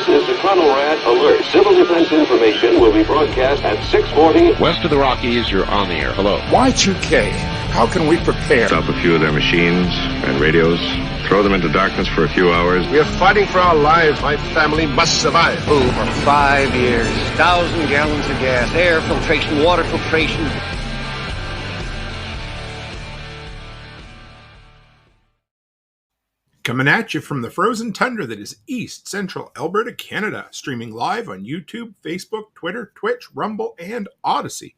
This is the Red Alert. Civil defense information will be broadcast at 6:40. West of the Rockies, you're on the air. Hello. Y2K, how can we prepare? Stop a few of their machines and radios. Throw them into darkness for a few hours. We are fighting for our lives. My family must survive. Food for 5 years. 1,000 gallons of gas. Air filtration, water filtration. Coming at you from the frozen tundra that is East Central Alberta, Canada. Streaming live on YouTube, Facebook, Twitter, Twitch, Rumble, and Odyssey.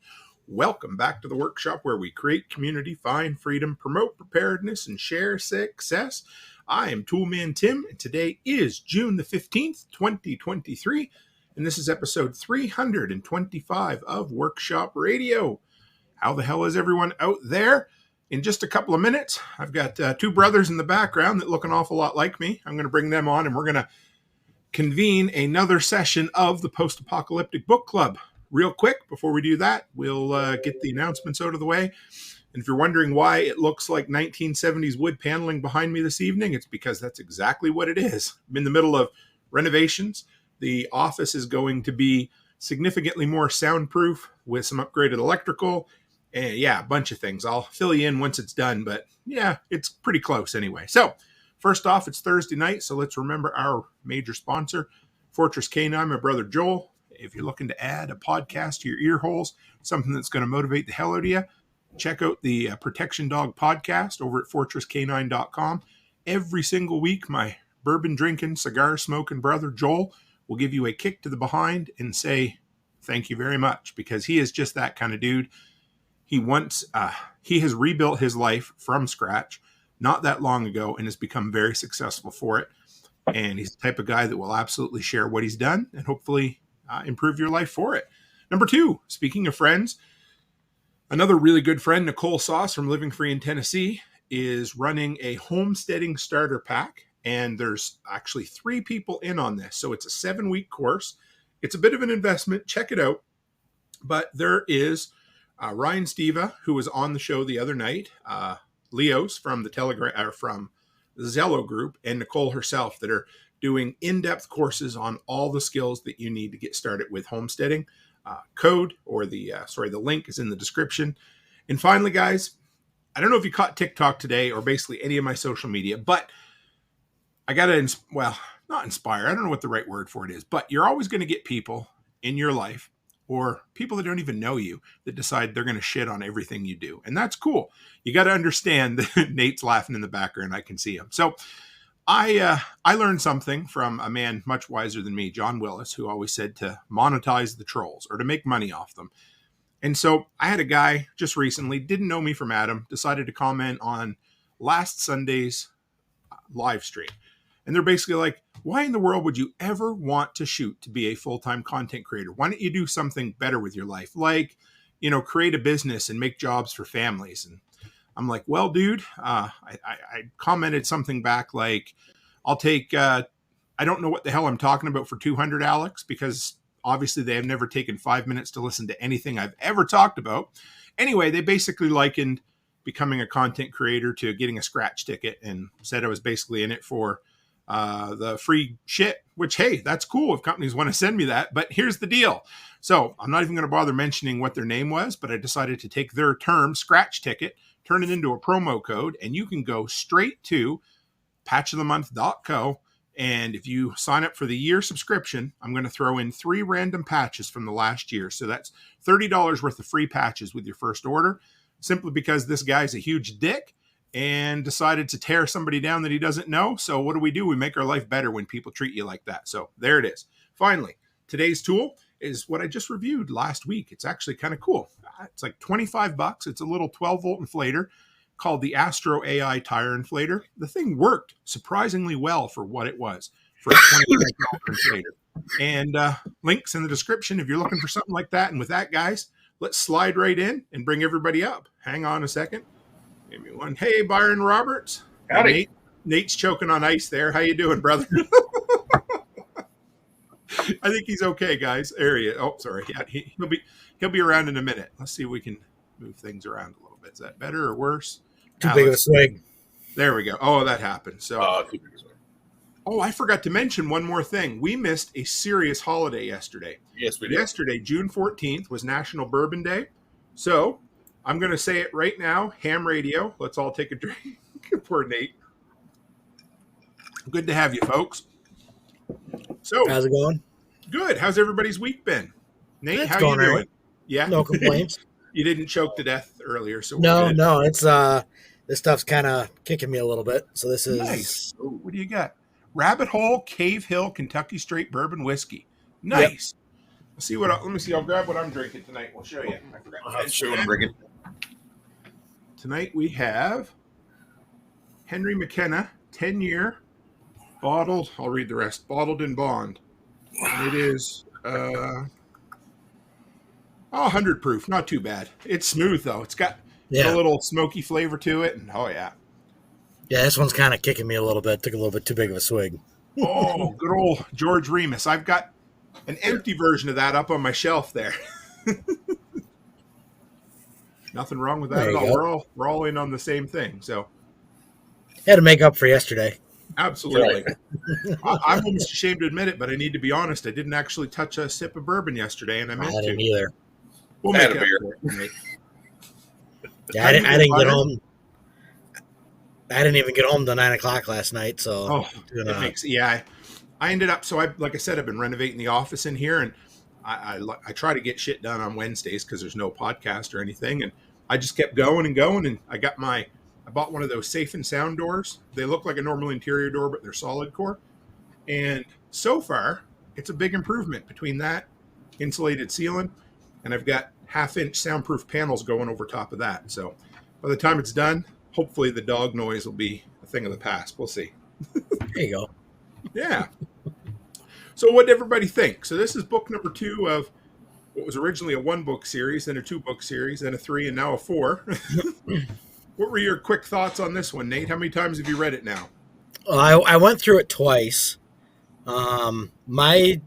Welcome back to the workshop where we create community, find freedom, promote preparedness, and share success. I am Toolman Tim, and today is June the 15th, 2023, and this is episode 325 of Workshop Radio. How the hell is everyone out there? In just a couple of minutes, I've got two brothers in the background that look an awful lot like me. I'm going to bring them on, and we're going to convene another session of the Post-Apocalyptic Book Club. Real quick, before we do that, we'll get the announcements out of the way. And if you're wondering why it looks like 1970s wood paneling behind me this evening, it's because that's exactly what it is. I'm in the middle of renovations. The office is going to be significantly more soundproof with some upgraded electrical. And yeah, a bunch of things. I'll fill you in once it's done, but yeah, it's pretty close anyway. So first off, it's Thursday night, so let's remember our major sponsor, Forstchen, my brother Joel. If you're looking to add a podcast to your ear holes, something that's going to motivate the hell out of you, check out the Protection Dog podcast over at fortresscanine.com. Every single week, my bourbon-drinking, cigar-smoking brother Joel will give you a kick to the behind and say thank you very much, because he is just that kind of dude. He has rebuilt his life from scratch not that long ago and has become very successful for it. And he's the type of guy that will absolutely share what he's done and hopefully improve your life for it. Number two, speaking of friends, another really good friend, Nicole Sauce from Living Free in Tennessee, is running a homesteading starter pack. And there's actually 3 people in on this. So it's a 7-week course. It's a bit of an investment. Check it out. But there is Ryan Steva, who was on the show the other night, Leos from the from the Zello group, and Nicole herself, that are doing in-depth courses on all the skills that you need to get started with homesteading. The link is in the description. And finally, guys, I don't know if you caught TikTok today or basically any of my social media, but I got to, not inspire. I don't know what the right word for it is, but you're always going to get people in your life or people that don't even know you that decide they're going to shit on everything you do. And that's cool. You got to understand that Nate's laughing in the background. I can see him. So I learned something from a man much wiser than me, John Willis, who always said to monetize the trolls or to make money off them. And so I had a guy just recently, didn't know me from Adam, decided to comment on last Sunday's live stream. And they're basically like, why in the world would you ever want to shoot to be a full-time content creator? Why don't you do something better with your life? Like, create a business and make jobs for families. And I'm like, well, dude, I commented something back like, I'll take, I don't know what the hell I'm talking about for 200, Alex, because obviously they have never taken 5 minutes to listen to anything I've ever talked about. Anyway, they basically likened becoming a content creator to getting a scratch ticket and said I was basically in it for the free shit, which, hey, that's cool if companies want to send me that. But here's the deal. So I'm not even going to bother mentioning what their name was, but I decided to take their term, scratch ticket, turn it into a promo code, and you can go straight to patchofthemonth.co. And if you sign up for the year subscription, I'm going to throw in 3 random patches from the last year. So that's $30 worth of free patches with your first order, simply because this guy's a huge dick and decided to tear somebody down that he doesn't know. So what do? We make our life better when people treat you like that. So there it is. Finally, today's tool is what I just reviewed last week. It's actually kind of cool. It's like $25. It's a little 12-volt inflator called the Astro AI tire inflator. The thing worked surprisingly well for what it was, for a $25 inflator. And links in the description if you're looking for something like that. And with that, guys, let's slide right in and bring everybody up. Hang on a second. Give me one. Hey, Byron Roberts. Howdy. Nate's choking on ice there. How you doing, brother? I think he's okay, guys. There he is. Oh, sorry. Yeah, he'll be around in a minute. Let's see if we can move things around a little bit. Is that better or worse? Too big of a swing. There we go. Oh, that happened. So too big of a swing. Oh, I forgot to mention one more thing. We missed a serious holiday yesterday. Yes, we did. Yesterday, June 14th, was National Bourbon Day. So I'm going to say it right now. Ham radio. Let's all take a drink. Poor Nate. Good to have you, folks. So, how's it going? Good. How's everybody's week been? Nate, It's how going you doing? right. Yeah. No complaints. You didn't choke to death earlier, so No, good. no, it's this stuff's kind of kicking me a little bit. So this is Nice. Ooh, what do you got? Rabbit Hole Cave Hill Kentucky Straight Bourbon Whiskey. Nice. Yep. See what? Let me see. I'll grab what I'm drinking tonight. We'll show you. I forgot. I'll show you what I'm drinking. Tonight we have Henry McKenna 10-year bottled. I'll read the rest. Bottled in bond. And it is 100 proof. Not too bad. It's smooth though. It's got a little smoky flavor to it, and yeah, this one's kind of kicking me a little bit. Took a little bit too big of a swig. Oh, good old George Remus. I've got an empty version of that up on my shelf there. Nothing wrong with that at all. We're all in on the same thing. So had to make up for yesterday. Absolutely. I'm almost ashamed to admit it, but I need to be honest. I didn't actually touch a sip of bourbon yesterday, and I meant to. I didn't either. We'll make it beer. Yeah, I didn't get home. I didn't even get home till 9 o'clock last night. So, I ended up. So like I said, I've been renovating the office in here, and I try to get shit done on Wednesdays because there's no podcast or anything, and I just kept going and going, and I bought one of those safe and sound doors. They look like a normal interior door, but they're solid core, and so far it's a big improvement between that insulated ceiling, and I've got 1/2-inch soundproof panels going over top of that. So by the time it's done, hopefully the dog noise will be a thing of the past. We'll see. There you go. Yeah. So what did everybody think? So this is book number 2 of what was originally a 1-book series, then a 2-book series, then a 3, and now a 4. What were your quick thoughts on this one, Nate? How many times have you read it now? I went through it twice. My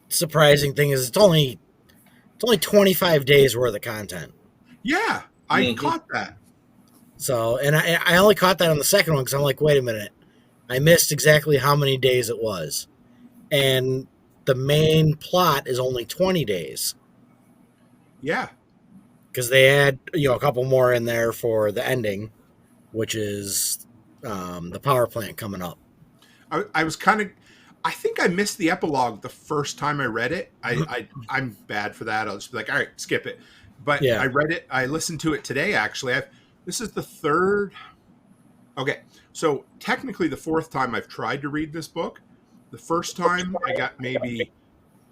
surprising thing is it's only 25 days worth of content. Yeah, I caught that. So, and I only caught that on the second one because I'm like, wait a minute. I missed exactly how many days it was. And the main plot is only 20 days. Yeah. Because they add, a couple more in there for the ending, which is the power plant coming up. I was I think I missed the epilogue the first time I read it. I'm bad for that. I'll just be like, all right, skip it. But I read it. I listened to it today, actually. This is the 3rd. Okay. So technically the 4th time I've tried to read this book. The first time I got maybe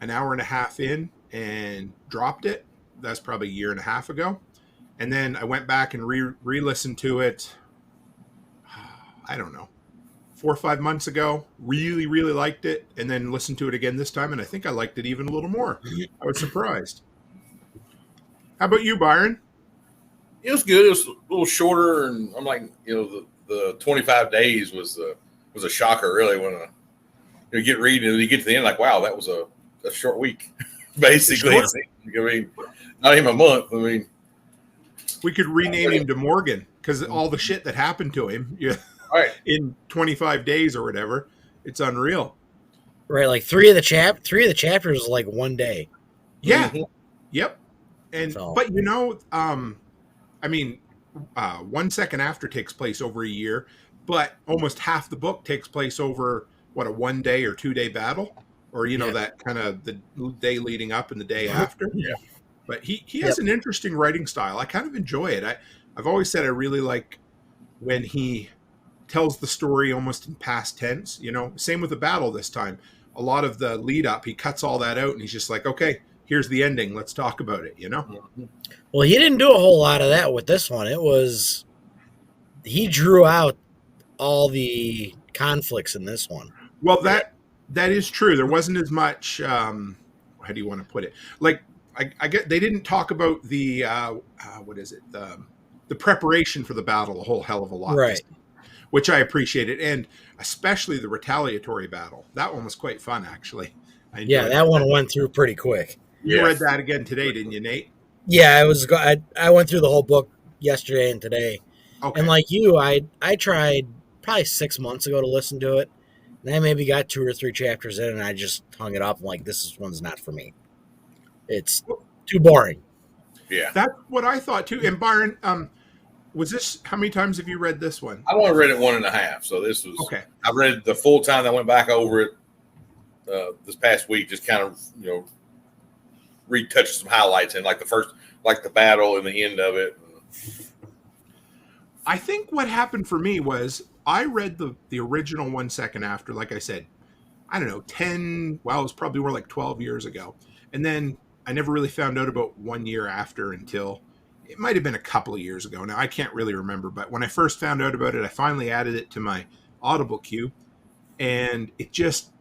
an hour and a half in and dropped it. That's probably a year and a half ago. And then I went back and re-listened to it. I don't know, 4 or 5 months ago. Really, really liked it. And then listened to it again this time. And I think I liked it even a little more. I was surprised. How about you, Byron? It was good. It was a little shorter. And I'm like, the 25 days was a shocker, really, when you get reading and you get to the end, like, wow, that was a short week, basically. I mean, not even a month. I mean, we could rename him to Morgan because all the shit that happened to him in 25 days or whatever. It's unreal. Right, like three of the chapters is like one day. Yeah. Mm-hmm. Yep. And but 1 second after takes place over a year, but almost half the book takes place over a 1 day or 2 day battle, or that kind of the day leading up and the day after. Yeah. But he has an interesting writing style. I kind of enjoy it. I've always said I really like when he tells the story almost in past tense. Same with the battle this time. A lot of the lead up, he cuts all that out and he's just like, okay, here's the ending. Let's talk about it. Well, he didn't do a whole lot of that with this one. He drew out all the conflicts in this one. Well, that is true. There wasn't as much. How do you want to put it? Like I get they didn't talk about the the preparation for the battle a whole hell of a lot, right? Which I appreciated, and especially the retaliatory battle. That one was quite fun, actually. That one went through pretty quick. You read that again today, didn't you, Nate? Yeah, I went through the whole book yesterday and today. Okay. And like you, I tried probably 6 months ago to listen to it, And I maybe got 2 or 3 chapters in, and I just hung it up. I'm like, this one's not for me. It's too boring. Yeah. That's what I thought too. And Byron, was this, how many times have you read this one? I've only read it 1.5. So this was, okay. I read it the full time. I went back over it this past week, just kind of, retouched some highlights and like the battle and the end of it. I think what happened for me was I read the original 1 second after, like I said, I don't know, it was probably more like 12 years ago. And then I never really found out about 1 year after until it might have been a couple of years ago. Now I can't really remember, but when I first found out about it, I finally added it to my Audible queue, and it just,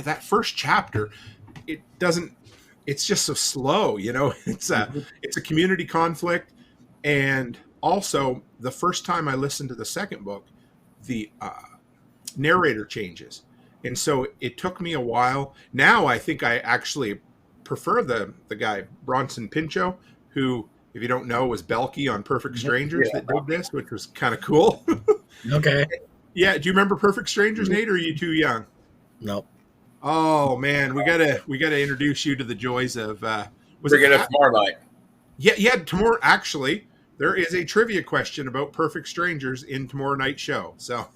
that first chapter, it's just so slow, it's a community conflict. And also the first time I listened to the second book, the narrator changes. And so it took me a while. Now I think I actually prefer the guy, Bronson Pinchot, who, if you don't know, was Belky on Perfect Strangers that did this, which was kind of cool. Okay. Yeah. Do you remember Perfect Strangers, Nate, or are you too young? Nope. Oh man, we gotta introduce you to the joys of Bring it up tomorrow night. Yeah, tomorrow actually. There is a trivia question about Perfect Strangers in tomorrow night's show. So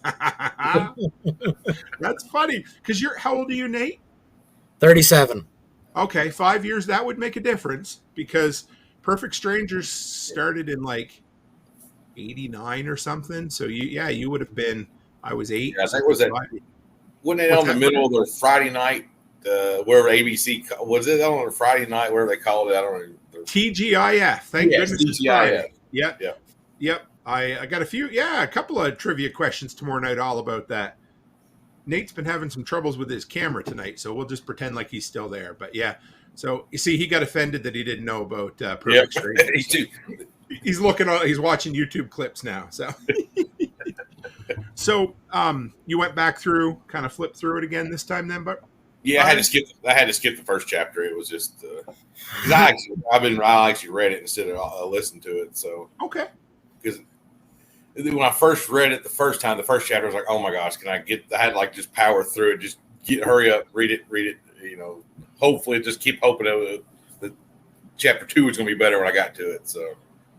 that's funny. Because how old are you, Nate? 37. Okay, 5 years, that would make a difference because Perfect Strangers started in like 89 or something. So you would have been, I was 8. Yeah, I think was that. Wasn't it on the middle of the Friday night, wherever ABC, was it on a Friday night, wherever they called it? I don't know. TGIF. Thank goodness it's Friday. Yep. I got a couple of trivia questions tomorrow night all about that. Nate's been having some troubles with his camera tonight, so we'll just pretend like he's still there. But yeah, so you see, he got offended that he didn't know about Perfect Strangers. He's watching YouTube clips now. So, so you went back through, kind of flipped through it again this time, then, but. Yeah, I had to skip the first chapter. It was just I actually read it instead of listened to it. So okay, because when I first read it the first chapter, I was like, oh my gosh, I had to just power through it, just hurry up, read it. Hopefully, just keep hoping that chapter 2 was going to be better when I got to it. So,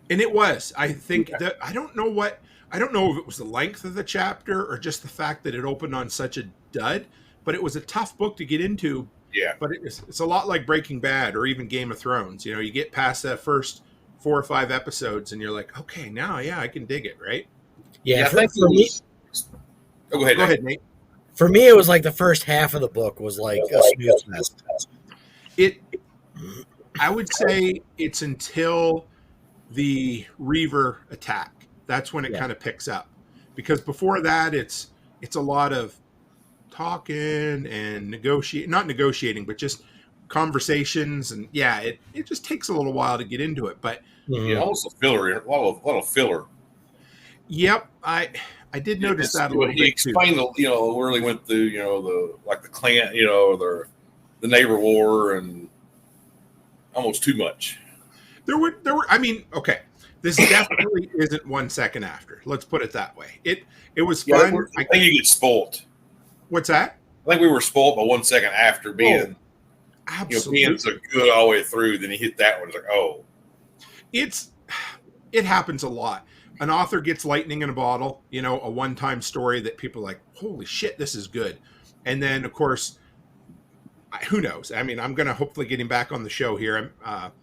and it was. I think that I don't know if it was the length of the chapter or just the fact that it opened on such a dud. But it was a tough book to get into. Yeah. But it's a lot like Breaking Bad or even Game of Thrones. You get past that first 4 or 5 episodes and you're like, okay, now, I can dig it, right? Yeah, I think for me. Go ahead, Nate. For me, it was like the first half of the book was like a snooze fest. I would say it's until the Reaver attack. That's when it kind of picks up. Because before that, it's a lot of talking and not negotiating, but just conversations, and it just takes a little while to get into it. But almost a filler, a lot of filler. Yep, I did notice that a little bit. He explained where they went through, the clan, the neighbor war, and almost too much. There were. I mean, okay, this definitely isn't 1 second after. Let's put it that way. It was fun. I think you get spoiled. What's that? I think we were spoiled by 1 second after being, being so good all the way through. Then he hit that one. It's like, oh, it happens a lot. An author gets lightning in a bottle, a one-time story that people are like, holy shit, this is good. And then, of course, who knows? I mean, I'm going to hopefully get him back on the show here. I'm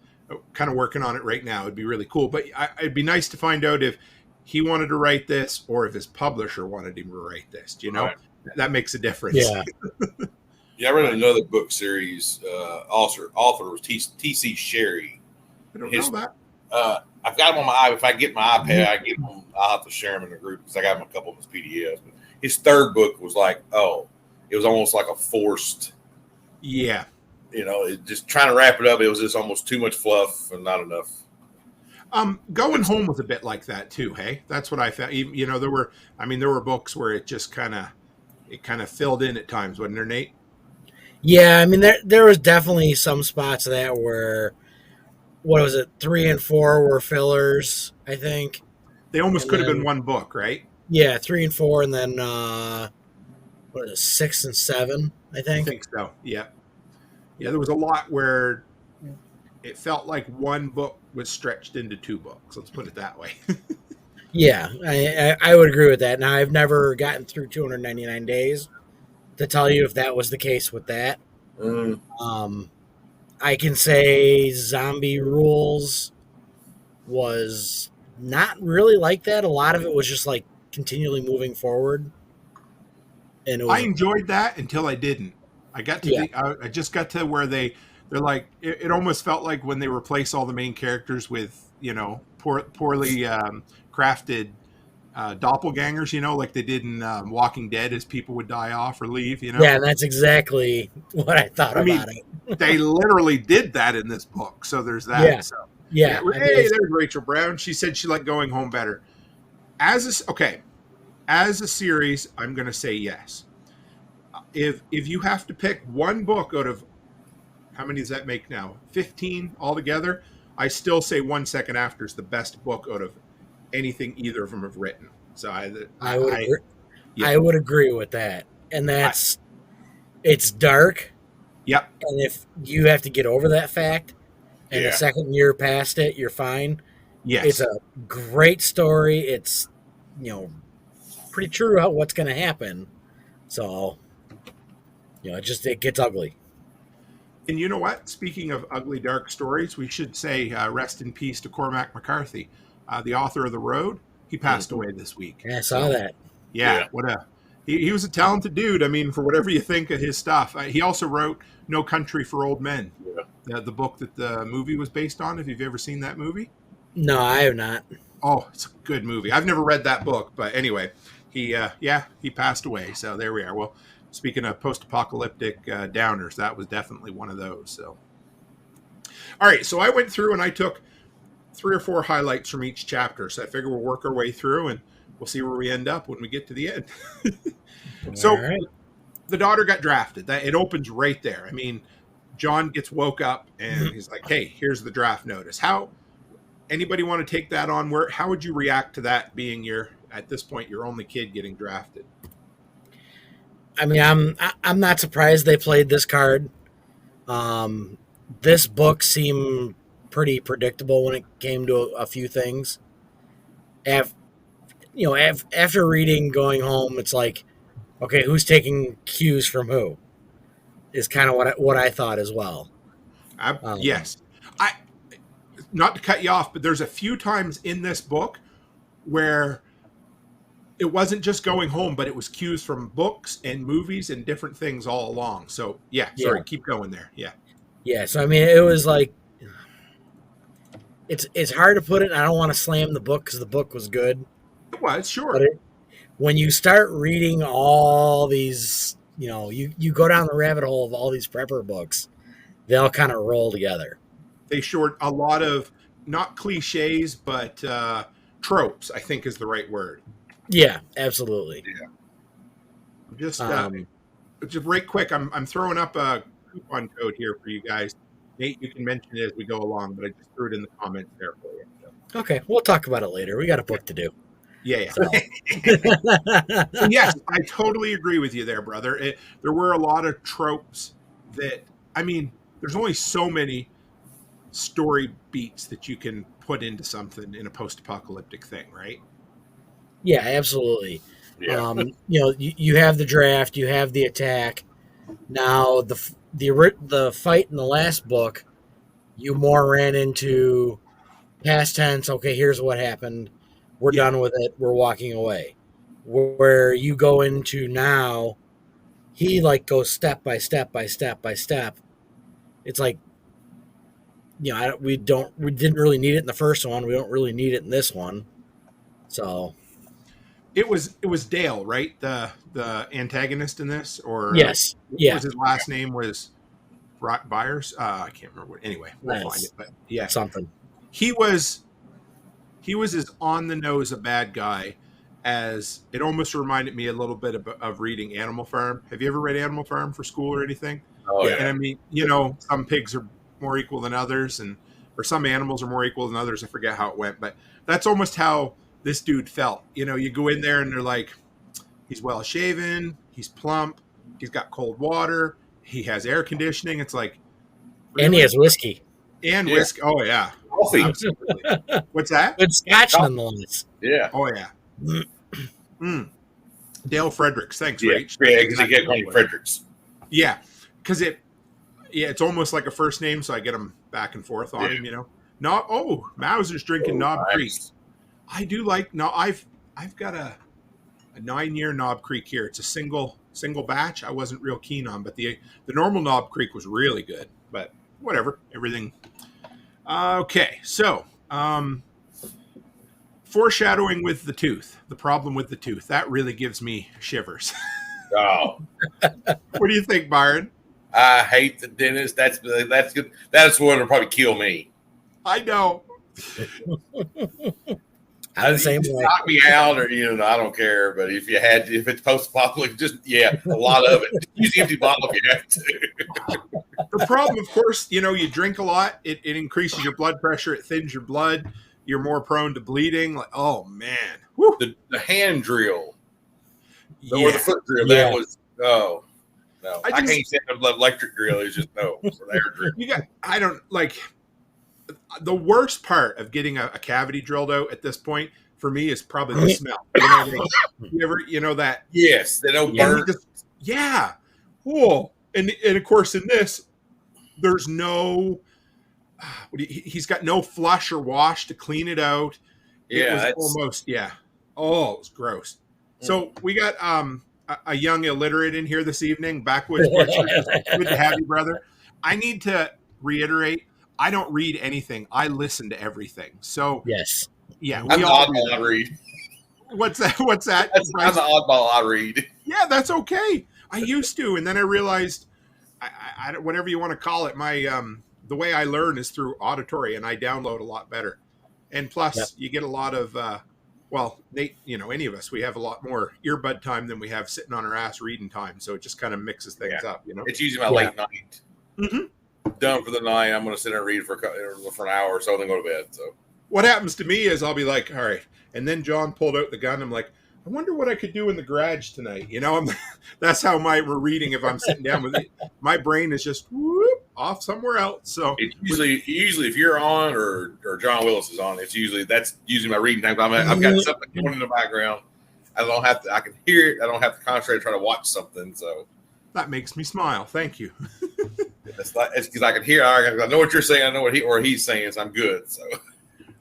kind of working on it right now. It'd be really cool. But it'd be nice to find out if he wanted to write this or if his publisher wanted him to write this. Right. That makes a difference. Yeah. I read another book series. Author was T.C. Sherry. I don't know that. I've got him on my. If I get my iPad, I'll have to share him in the group because I got him a couple of his PDFs. But his third book was like, it was almost like a forced. Yeah. Just trying to wrap it up. It was just almost too much fluff and not enough. Going Home was a bit like that too. Hey, that's what I found. There were books where it just kind of filled in at times, wasn't there, Nate? Yeah, I mean there was definitely some spots of that where, what was it, 3 and 4 were fillers, I think. They almost could have been one book, right? Yeah, 3 and 4, and then what is it, 6 and 7, I I think. think so. Yeah. Yeah, there was a lot where it felt like one book was stretched into 2 books. Let's put it that way. Yeah, I would agree with that. Now, I've never gotten through 299 days to tell you if that was the case with that. I can say Zombie Rules was not really like that. A lot of it was just like continually moving forward. And it I was, enjoyed that until I didn't. I got to I just got to where they're like it almost felt like when they replace all the main characters with, poorly crafted doppelgangers, like they did in Walking Dead, as people would die off or leave. Yeah, that's exactly what I thought about it. They literally did that in this book, so there's that. Yeah. So Yeah. hey, there's Rachel Brown. She said she liked Going Home better. As a series, I'm going to say yes. If you have to pick one book out of, how many does that make now? 15 altogether. I still say 1 Second After is the best book out of anything either of them have written. So I would agree. Yeah. I would agree with that. And it's dark. Yep. And if you have to get over that fact, and the second year past it, you're fine. Yes. It's a great story. It's, pretty true about what's going to happen. So, it gets ugly. And you know what? Speaking of ugly, dark stories, we should say rest in peace to Cormac McCarthy, the author of The Road. He passed away this week. Yeah, I saw that. Yeah. He was a talented dude. I mean, for whatever you think of his stuff. He also wrote No Country for Old Men, the book that the movie was based on. Have you ever seen that movie? No, I have not. Oh, it's a good movie. I've never read that book, but anyway, he passed away. So there we are. Well, speaking of post-apocalyptic downers, that was definitely one of those. So, all right. So I went through and I took 3 or 4 highlights from each chapter. So I figure we'll work our way through and we'll see where we end up when we get to the end. So the daughter got drafted. It opens right there. I mean, John gets woke up and he's like, "Hey, here's the draft notice." How anybody want to take that on? How would you react to that being at this point your only kid getting drafted? I mean, I'm not surprised they played this card. This book seemed pretty predictable when it came to a few things. After reading Going Home, it's like, okay, who's taking cues from who? Is kind of what I thought as well. Yes. Not to cut you off, but there's a few times in this book where it wasn't just Going Home, but it was cues from books and movies and different things all along. So, keep going there. Yeah. Yeah, so, I mean, it was like, it's hard to put it. I don't want to slam the book because the book was good. It was, sure. But when you start reading all these, you go down the rabbit hole of all these prepper books, they all kind of roll together. They short a lot of, not cliches, but tropes, I think is the right word. Yeah, absolutely. Yeah. Just right quick, I'm throwing up a coupon code here for you guys. Nate, you can mention it as we go along, but I just threw it in the comments there for you. So. Okay, we'll talk about it later. We got a book to do. Yeah. So. Yes, I totally agree with you there, brother. There were a lot of tropes that, I mean, there's only so many story beats that you can put into something in a post-apocalyptic thing, right? Yeah, absolutely. Yeah. You have the draft, you have the attack. Now the fight in the last book, you more ran into past tense. Okay, here's what happened. We're done with it. We're walking away. Where you go into now, he goes step by step by step by step. It's like, we didn't really need it in the first one. We don't really need it in this one. So. It was Dale, right? The antagonist in this, or yes, what was his last name? Was Brock Byers? I can't remember what. Anyway, we'll find it. But yeah, something. He was as on the nose a bad guy as it almost reminded me a little bit of reading Animal Farm. Have you ever read Animal Farm for school or anything? Oh yeah. And I mean, some pigs are more equal than others, or some animals are more equal than others. I forget how it went, but that's almost how this dude felt. You go in there and they're like, he's well shaven, He's plump. He's got cold water. He has air conditioning. It's like, And he has whiskey. And whiskey. Oh, yeah. Coffee. Absolutely. What's that? Good scotch nonetheless. Yeah. Oh, yeah. Dale Fredericks. Thanks, Yeah, Rach. because he get called Fredericks. Yeah, because it's almost like a first name, so I get them back and forth on him, you know. Mauser's drinking Knob Creek. I do like, I've got a 9-year Knob Creek here. It's a single batch. I wasn't real keen on, but the normal Knob Creek was really good. But whatever, everything. Okay, so foreshadowing with the tooth, the problem with the tooth, that really gives me shivers. Oh, what do you think, Byron? I hate the dentist. That's good. That's what will probably kill me. I know. I'm the same way. Knock me out, or I don't care. But if it's post-apocalyptic, just a lot of it. Use the empty bottle if you have to. The problem, of course, you drink a lot. It increases your blood pressure. It thins your blood. You're more prone to bleeding. Like, oh man, the hand drill, or the foot drill. That was no. I can't stand the electric drill. It's just no for the air drill. I don't like. The worst part of getting a cavity drilled out at this point for me is probably the smell. You ever that? Yes, they don't burn. Yeah. Oh, and of course in this, there's no. He's got no flush or wash to clean it out. Yeah, it was almost Oh, it was gross. So we got a young illiterate in here this evening. Backwoods Butcher. Good to have you, brother. I need to reiterate. I don't read anything. I listen to everything. So yes, I'm the oddball. I read. What's that? I'm the oddball. I read. Yeah, that's okay. I used to, and then I realized, I whatever you want to call it, my the way I learn is through auditory, and I download a lot better. And plus, you get a lot of Nate, any of us, we have a lot more earbud time than we have sitting on our ass reading time. So it just kind of mixes things up. It's usually my late night. Mm-hmm. Done for the night. I'm going to sit there and read for an hour or so, then go to bed. So what happens to me is I'll be like, all right. And then John pulled out the gun. I'm like, I wonder what I could do in the garage tonight. That's how we're reading if I'm sitting down with it. My brain is just off somewhere else. So it's usually if you're on or John Willis is on, that's usually my reading time. I've got something going in the background. I can hear it. I don't have to concentrate and try to watch something. So that makes me smile. Thank you. It's because I can hear. I know what you're saying. I know what he's saying. So I'm good. So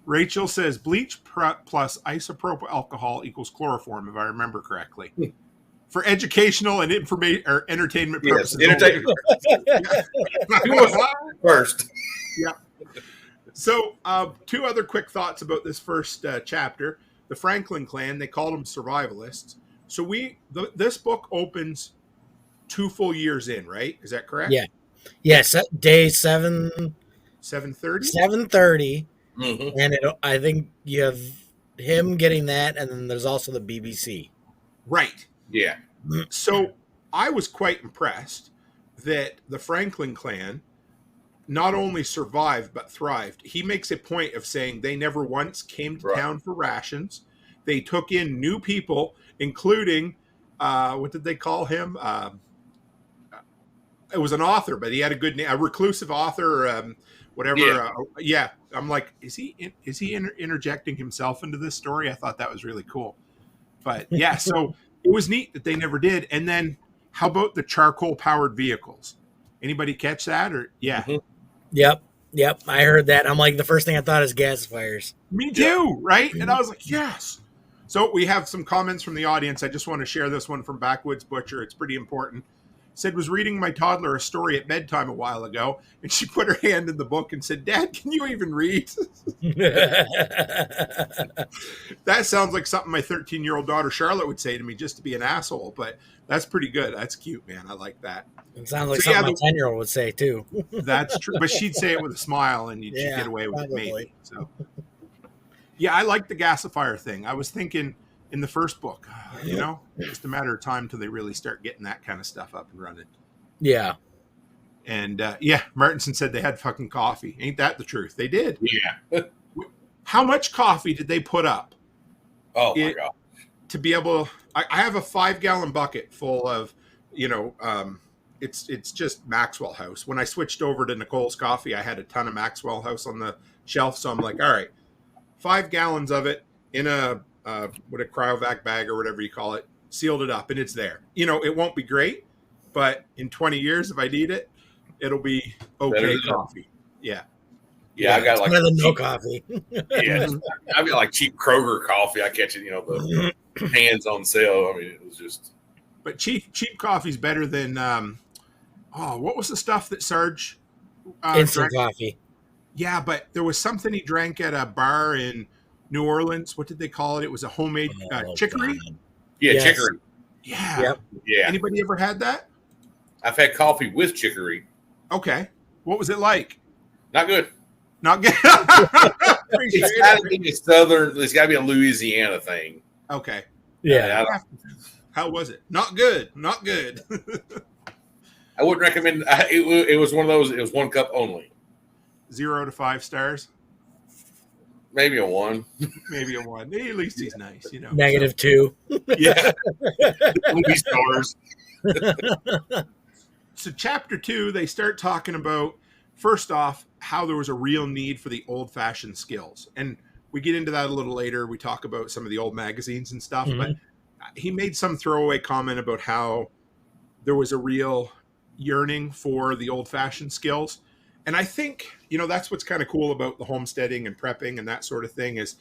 Rachel says bleach plus isopropyl alcohol equals chloroform, if I remember correctly, for educational and entertainment purposes. Yes, entertainment purposes. First. Yeah. So, 2 other quick thoughts about this first chapter. The Franklin clan, they called them survivalists. So this book opens 2 full years in, right? Is that correct? Yeah. Yes, day 7:30. 7:30. Mm-hmm. And I think you have him getting that, and then there's also the BBC. Right. Yeah. So I was quite impressed that the Franklin clan not only survived but thrived. He makes a point of saying they never once came to town for rations. They took in new people, including what did they call him? It was an author, but he had a good name, a reclusive author, whatever. Yeah. I'm like, is he interjecting himself into this story? I thought that was really cool. But yeah, so it was neat that they never did. And then how about the charcoal powered vehicles? Anybody catch that? Or Mm-hmm. Yep. I heard that. I'm like, the first thing I thought is gasifiers. Me too, right? And I was like, yes. So we have some comments from the audience. I just want to share this one from Backwoods Butcher. It's pretty important. Said, was reading my toddler a story at bedtime a while ago, and she put her hand in the book and said, Dad, can you even read? That sounds like something my 13-year-old daughter Charlotte would say to me just to be an asshole, but that's pretty good. That's cute, man. I like that. It sounds like something my 10-year-old would say, too. That's true, but she'd say it with a smile, and you'd get away with it, maybe. So, yeah, I like the gasifier thing. I was thinking in the first book, just a matter of time till they really start getting that kind of stuff up and running. Yeah. And Martinson said they had fucking coffee. Ain't that the truth? They did. Yeah. How much coffee did they put up? Oh my God. to be able, I have a 5-gallon bucket full of, it's just Maxwell House. When I switched over to Nicole's Coffee, I had a ton of Maxwell House on the shelf. So I'm like, all right, 5 gallons of it in a cryovac bag or whatever you call it, sealed it up, and it's there. It won't be great, but in 20 years, if I need it, it'll be okay coffee. Yeah. Yeah, I got like better than no coffee. Yeah, I've got like cheap Kroger coffee. I catch it, the hands on sale. I mean, it was just. But cheap coffee's better than what was the stuff that Sarge instant drank? Coffee. Yeah, but there was something he drank at a bar in New Orleans. What did they call it? It was a homemade chicory. God. Yeah, Yes. chicory. Yeah. Yep. Yeah. Anybody ever had that? I've had coffee with chicory. Okay. What was it like? Not good. Not good. It's got to be a southern. It's got to be a Louisiana thing. Okay. Yeah. How was it? Not good. Not good. I wouldn't recommend. It was one of those. It was 1 cup only. 0 to 5 stars. Maybe a 1. Maybe a 1. Hey, at least he's nice, -2. Yeah. Movie stars. So chapter 2, they start talking about, first off, how there was a real need for the old-fashioned skills. And we get into that a little later. We talk about some of the old magazines and stuff. Mm-hmm. But he made some throwaway comment about how there was a real yearning for the old-fashioned skills. And I think, that's what's kind of cool about the homesteading and prepping and that sort of thing is,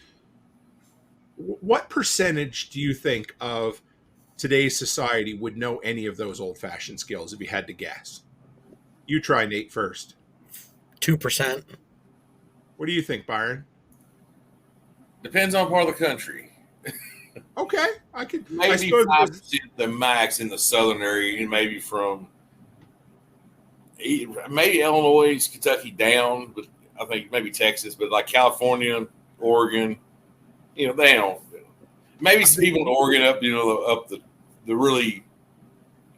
what percentage do you think of today's society would know any of those old-fashioned skills if you had to guess? You try, Nate, first. 2%. What do you think, Byron? Depends on part of the country. Okay, I could Maybe 5% the max in the southern area, and maybe from maybe Illinois, Kentucky down, but I think maybe Texas, but like California, Oregon, they don't. Maybe some people in Oregon up the really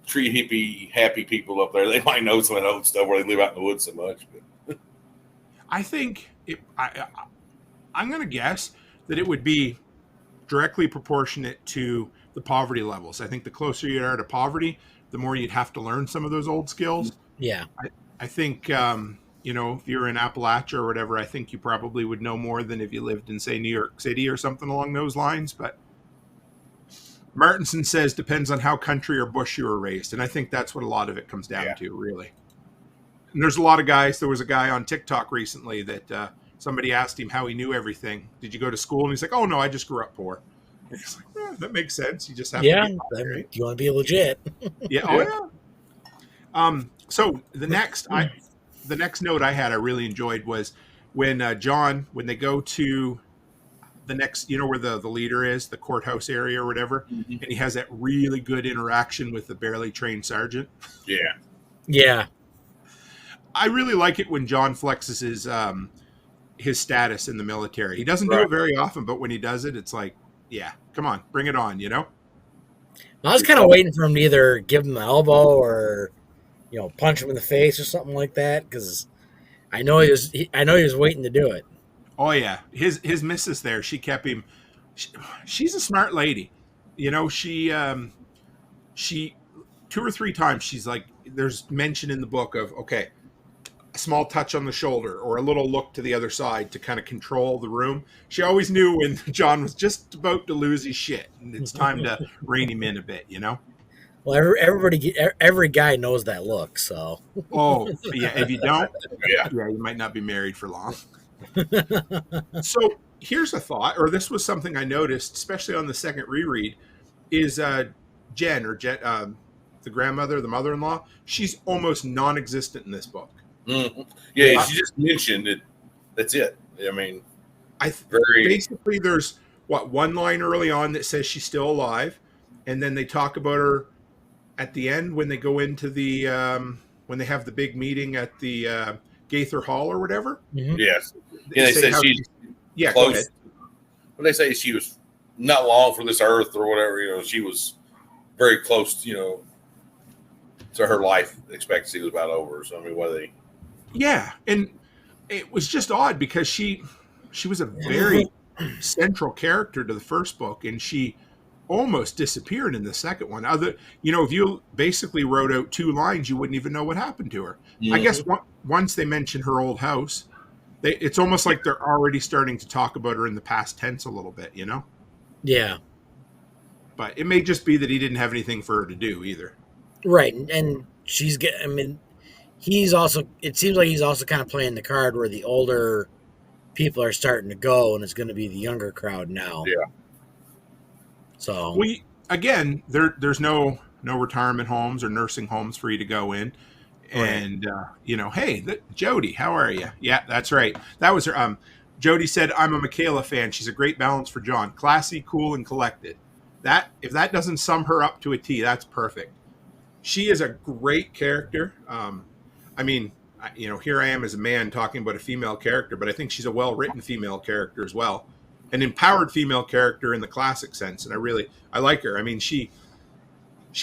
tree hippie happy people up there, they might know some of that old stuff where they live out in the woods so much. But I think I'm going to guess that it would be directly proportionate to the poverty levels. I think the closer you are to poverty, the more you'd have to learn some of those old skills. Yeah. I think, if you're in Appalachia or whatever, I think you probably would know more than if you lived in, say, New York City or something along those lines. But Martinson says depends on how country or bush you were raised. And I think that's what a lot of it comes down to, really. And there's a lot of guys. There was a guy on TikTok recently that somebody asked him how he knew everything. Did you go to school? And he's like, oh, no, I just grew up poor. And he's like, that makes sense. You just have to get by, right? You want to be legit. Yeah. Oh, yeah. So the next note I had I really enjoyed was when John, when they go to the next, where the leader is, the courthouse area or whatever, and he has that really good interaction with the barely trained sergeant. Yeah. Yeah. I really like it when John flexes his status in the military. He doesn't do it very often, but when he does it, it's like, yeah, come on, bring it on, I was kind of waiting for him to either give him the elbow or, punch him in the face or something like that, because I know he was waiting to do it. Oh yeah, his missus there, she kept him. She's a smart lady, She 2 or 3 times she's like, there's mention in the book of a small touch on the shoulder or a little look to the other side to kind of control the room. She always knew when John was just about to lose his shit and it's time to rein him in a bit, Well, every guy knows that look, so. Oh, yeah. If you don't, you might not be married for long. So here's a thought, or this was something I noticed, especially on the second reread, is Jen, the grandmother, the mother-in-law. She's almost non-existent in this book. Mm-hmm. Yeah, she just mentioned it. That's it. I mean, basically there's one line early on that says she's still alive, and then they talk about her at the end when they go into the when they have the big meeting at the Gaither Hall or whatever. Mm-hmm. Yes. They say she's close. Well, they say she was not long for this earth or whatever. She was very close. To her life expectancy was about over. So I mean, Yeah, and it was just odd because she was a very central character to the first book, and she almost disappeared in the second one. If you basically wrote out 2 lines, you wouldn't even know what happened to her. I guess once they mention her old house, it's almost like they're already starting to talk about her in the past tense a little bit, Yeah. But it may just be that he didn't have anything for her to do either. Right. And she's getting, I mean, it seems like he's also kind of playing the card where the older people are starting to go and it's going to be the younger crowd now. Yeah. So, again, there's no retirement homes or nursing homes for you to go in. And, hey, Jody, how are you? Yeah, that's right. That was her. Jody said, I'm a Michaela fan. She's a great balance for John. Classy, cool, and collected. If that doesn't sum her up to a T, that's perfect. She is a great character. Here I am as a man talking about a female character, but I think she's a well-written female character as well. An empowered female character in the classic sense. And I like her. I mean, she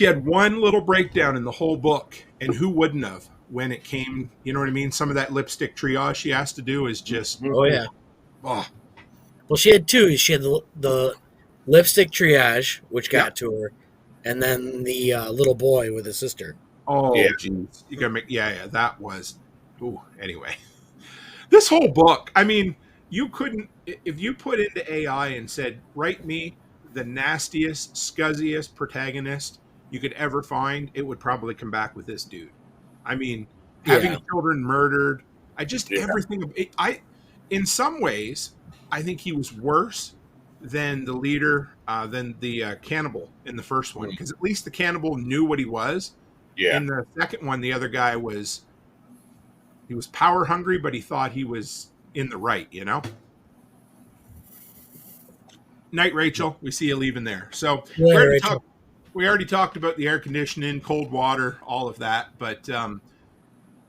had one little breakdown in the whole book, and who wouldn't have when it came, you know what I mean? Some of that lipstick triage she has to do is just... Oh, yeah. Oh. Well, she had 2. She had the lipstick triage, which got to her, and then the little boy with his sister. Oh, jeez. You gotta make... Yeah, that was... Ooh, anyway. This whole book, I mean, you couldn't... If you put into AI and said, write me the nastiest, scuzziest protagonist you could ever find, it would probably come back with this dude. I mean, having children murdered, everything. In some ways, I think he was worse than the leader, than the cannibal in the first one, because at least the cannibal knew what he was. Yeah. In the second one, the other guy was power hungry, but he thought he was in the right, Night, Rachel. We see you leaving there. So we already talked about the air conditioning, cold water, all of that. But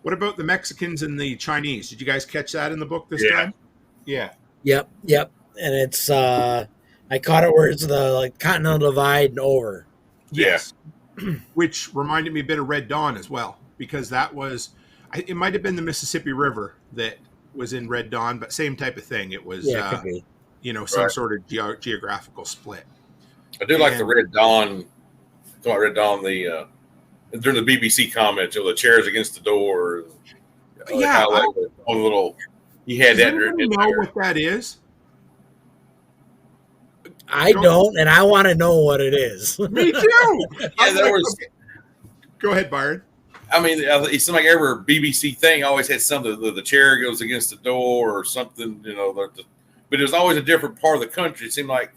what about the Mexicans and the Chinese? Did you guys catch that in the book this time? Yeah. Yep. And it's I caught it where it's the continental divide and over. Yes. Which reminded me a bit of Red Dawn as well, because that was it might have been the Mississippi River that was in Red Dawn, but same type of thing. It was could be. Some sort of geographical split. I do like the Red Dawn. Talking about Red Dawn, during the BBC comments, the chairs against the door. He had that. Know what that is? I don't, and I want to know what it is. Me too. There was. Okay. Go ahead, Byron. I mean, it seemed like every BBC thing always had something. The chair goes against the door or something, but it was always a different part of the country. It seemed like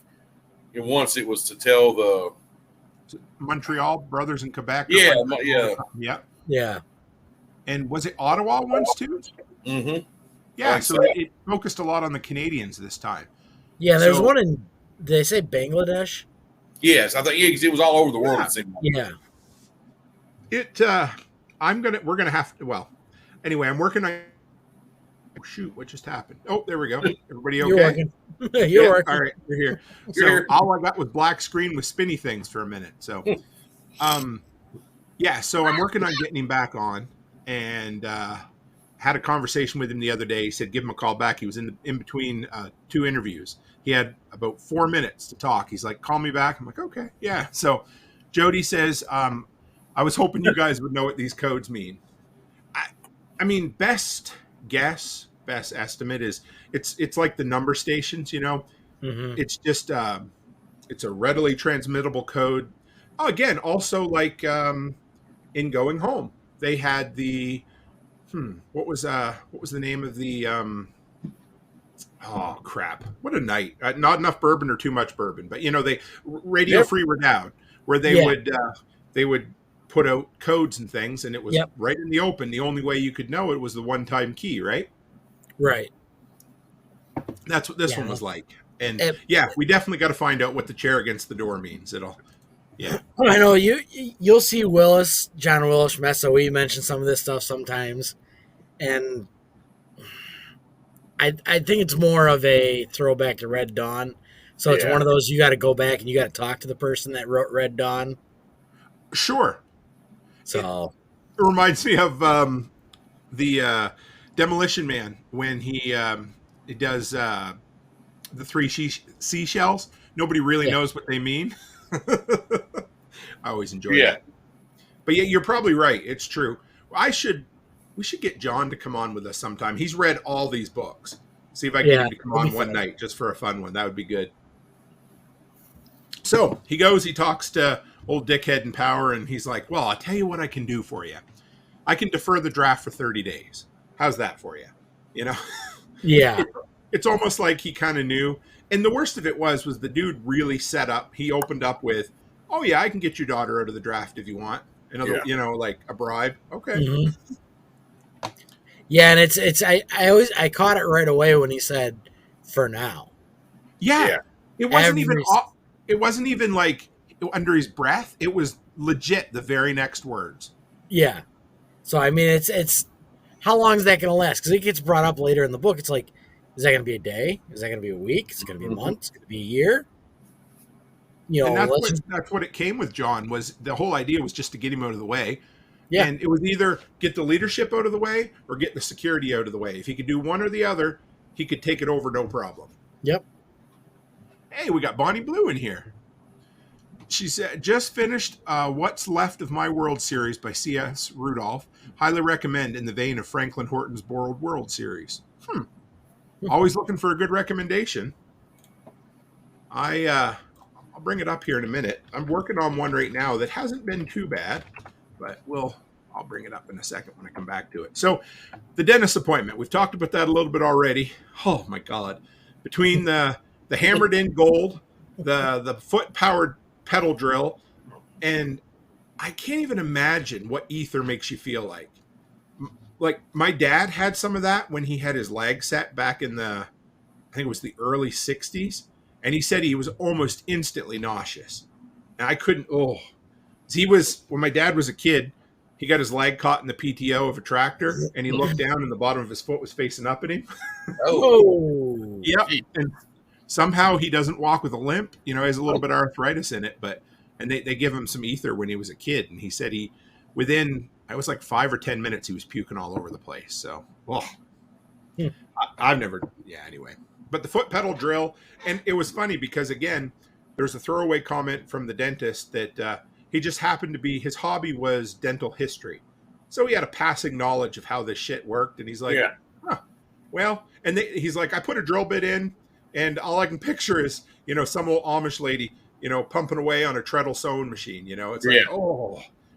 once it was to tell the Montreal brothers in Quebec. Yeah. And was it Ottawa once too? Mm-hmm. Yeah, so it focused a lot on the Canadians this time. Yeah, there's one in. Did they say Bangladesh? Yes, I think it was all over the world. Yeah. We're gonna have to. Well, anyway, I'm working on. Oh, shoot! What just happened? Oh, there we go. Everybody okay? You're working. You're working. All right, you're here. So all I got was black screen with spinny things for a minute. So, So I'm working on getting him back on, and had a conversation with him the other day. He said, "Give him a call back." He was in between 2 interviews. He had about 4 minutes to talk. He's like, "Call me back." I'm like, "Okay, yeah." So Jody says, "I was hoping you guys would know what these codes mean." I mean, best guess, best estimate is it's like the number stations, Mm-hmm. It's just it's a readily transmittable code. Oh, again, also like in Going Home, they had the what was the name of the oh crap, what a night, not enough bourbon or too much bourbon, but they Radio Free Redound, where they would put out codes and things, and it was right in the open. The only way you could know it was the one-time key, right? Right. That's what this one was like. And we definitely got to find out what the chair against the door means. I know you'll see John Willis from SOE mention some of this stuff sometimes, and I think it's more of a throwback to Red Dawn. So it's one of those you got to go back and you got to talk to the person that wrote Red Dawn. Sure. So it reminds me of the Demolition Man when he does the 3 seashells. Nobody really knows what they mean. I always enjoy that. But yeah, you're probably right. It's true. We should get John to come on with us sometime. He's read all these books. See if I can get him to come on one night just for a fun one. That would be good. So he goes, he talks to old dickhead in power, and he's like, well, I'll tell you what I can do for you. I can defer the draft for 30 days. How's that for you? You know? Yeah. It's almost like he kind of knew. And the worst of it was the dude really set up. He opened up with, oh, yeah, I can get your daughter out of the draft if you want. Another, you know, like a bribe. Okay. Mm-hmm. Yeah, and it's I caught it right away when he said, for now. Yeah. It wasn't even like under his breath. It was legit the very next words. Yeah. So, I mean, it's how long is that going to last? Because it gets brought up later in the book. It's like, is that going to be a day? Is that going to be a week? Is it going to be a month? Is it going to be a year? You know, and that's what it came with John, was the whole idea was just to get him out of the way. Yeah. And it was either get the leadership out of the way or get the security out of the way. If he could do one or the other, he could take it over no problem. Yep. Hey, we got Bonnie Blue in here. She said, just finished What's Left of My World series by C.S. Rudolph. Highly recommend, in the vein of Franklin Horton's Borrowed World series. Always looking for a good recommendation. I'll bring it up here in a minute. I'm working on one right now that hasn't been too bad, but I'll bring it up in a second when I come back to it. So the dentist appointment, we've talked about that a little bit already. Oh my God. Between the hammered in gold, the foot powered pedal drill, and I can't even imagine what ether makes you feel like. Like my dad had some of that when he had his lag set back in I think it was the early 60s. And he said he was almost instantly nauseous. And I couldn't, when my dad was a kid, he got his leg caught in the PTO of a tractor, and he looked down and the bottom of his foot was facing up at him. Oh. Yep. And somehow he doesn't walk with a limp. You know, he has a little bit of arthritis in it, and they give him some ether when he was a kid. And he said within, I was like 5 or 10 minutes, he was puking all over the place. So, I've never, anyway. But the foot pedal drill, and it was funny because, again, there's a throwaway comment from the dentist that he just happened to be, his hobby was dental history. So he had a passing knowledge of how this shit worked. And he's like, well, and he's like, I put a drill bit in, and all I can picture is, you know, some old Amish lady, you know, pumping away on a treadle sewing machine. You know, it's like,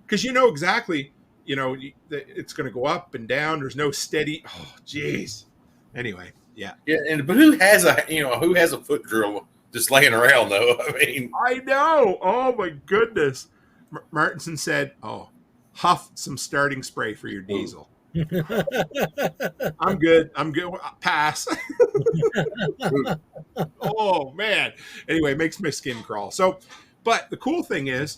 because you know exactly, you know, it's going to go up and down. There's no steady, geez. Anyway. Yeah. But who has a foot drill just laying around though? I mean, I know. Oh my goodness. Martinson said, huff some starting spray for your diesel. I'm good. Pass. Oh man. Anyway, it makes my skin crawl. So, but the cool thing is,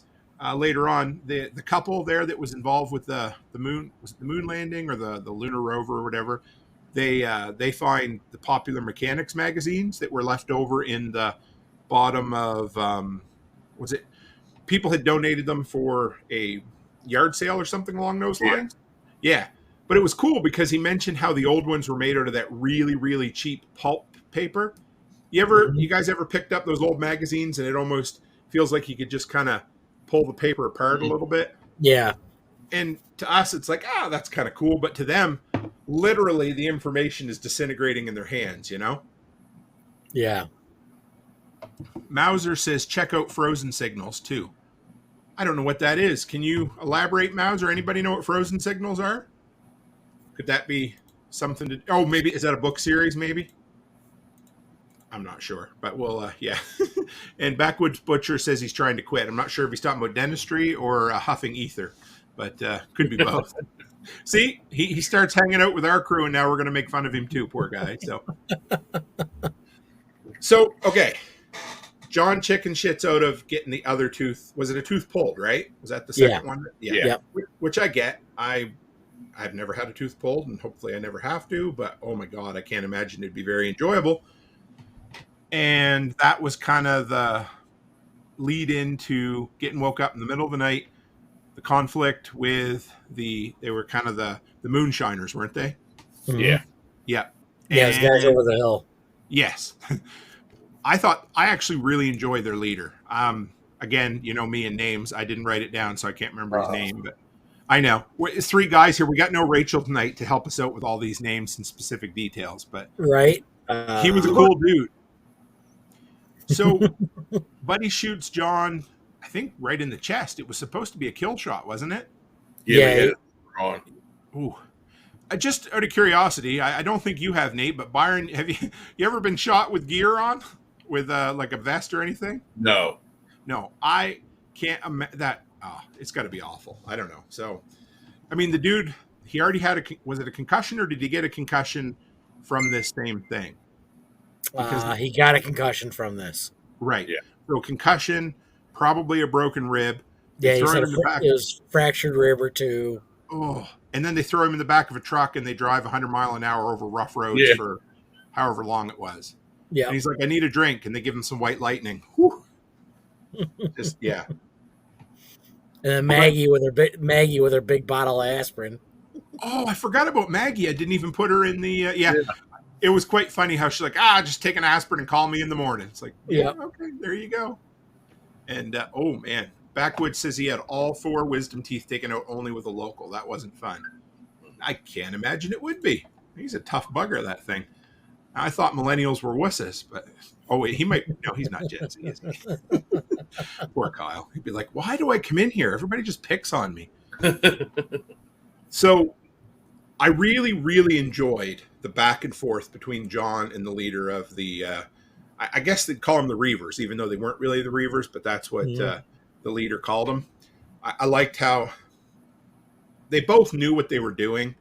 later on, the couple there that was involved with the moon, was it the moon landing or the lunar rover or whatever? They find the Popular Mechanics magazines that were left over in the bottom of people had donated them for a yard sale or something along those lines. Yeah. But it was cool because he mentioned how the old ones were made out of that really, really cheap pulp paper. You guys ever picked up those old magazines and it almost feels like you could just kind of pull the paper apart a little bit? Yeah. And to us, it's like, that's kind of cool. But to them, literally the information is disintegrating in their hands, you know? Yeah. Mauser says, check out frozen signals too. I don't know what that is. Can you elaborate, Mauser? Anybody know what frozen signals are? Could that be something to, maybe, is that a book series maybe? I'm not sure, but we'll, yeah. And Backwoods Butcher says he's trying to quit. I'm not sure if he's talking about dentistry or huffing ether, but could be both. See, he starts hanging out with our crew, and now we're going to make fun of him too, poor guy. So okay. John chicken shits out of getting the other tooth. Was it a tooth pulled, right? Was that the second one? Yeah. Which I get. I've never had a tooth pulled, and hopefully I never have to, but oh my God, I can't imagine it'd be very enjoyable. And that was kind of the lead into getting woke up in the middle of the night. The conflict with they were kind of the moonshiners, weren't they? Mm-hmm. Yeah. Yeah, those guys over the hill. Yes. I actually really enjoyed their leader. I Again, you know me and names. I didn't write it down, so I can't remember his name. But I know. It's 3 guys here. We got no Rachel tonight to help us out with all these names and specific details. But Right. He was a cool dude. So Buddy shoots John, I think, right in the chest. It was supposed to be a kill shot, wasn't it? Yeah. Wrong. Ooh. Just out of curiosity, I don't think you have, Nate, but Byron, have you ever been shot with gear on? With like a vest or anything? No. No, I can't imagine that. Oh, it's got to be awful. I don't know. So, I mean, the dude, he already had was it a concussion or did he get a concussion from this same thing? Because he got a concussion from this. Right. Yeah. So concussion, probably a broken rib. Yeah, They he throw said him in the back. it was fractured rib or 2. Oh, and then they throw him in the back of a truck and they drive 100 mile an hour over rough roads for however long it was. Yeah. And he's like, I need a drink. And they give him some white lightning. Whew. Just, yeah. And then Maggie with her big bottle of aspirin. Oh, I forgot about Maggie. I didn't even put her in the, It was quite funny how she's like, just take an aspirin and call me in the morning. It's like, okay, there you go. And, oh man, Backwoods says he had all 4 wisdom teeth taken out only with a local. That wasn't fun. I can't imagine it would be. He's a tough bugger, that thing. I thought millennials were wusses, but wait, he might. No, he's not Gen Z, is he? Poor Kyle. He'd be like, why do I come in here? Everybody just picks on me. So I really, really enjoyed the back and forth between John and the leader of the, I guess they'd call them the Reavers, even though they weren't really the Reavers, but that's what the leader called them. I liked how they both knew what they were doing.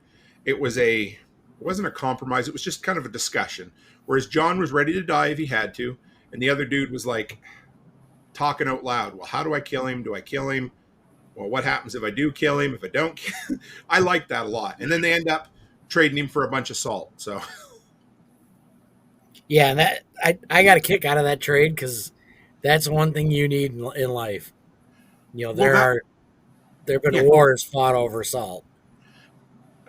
It wasn't a compromise. It was just kind of a discussion. Whereas John was ready to die if he had to. And the other dude was like talking out loud. Well, how do I kill him? Do I kill him? Well, what happens if I do kill him? If I don't kill him? I like that a lot. And then they end up trading him for a bunch of salt. So, yeah, and that I got a kick out of that trade because that's one thing you need in life. You know, there have been wars fought over salt.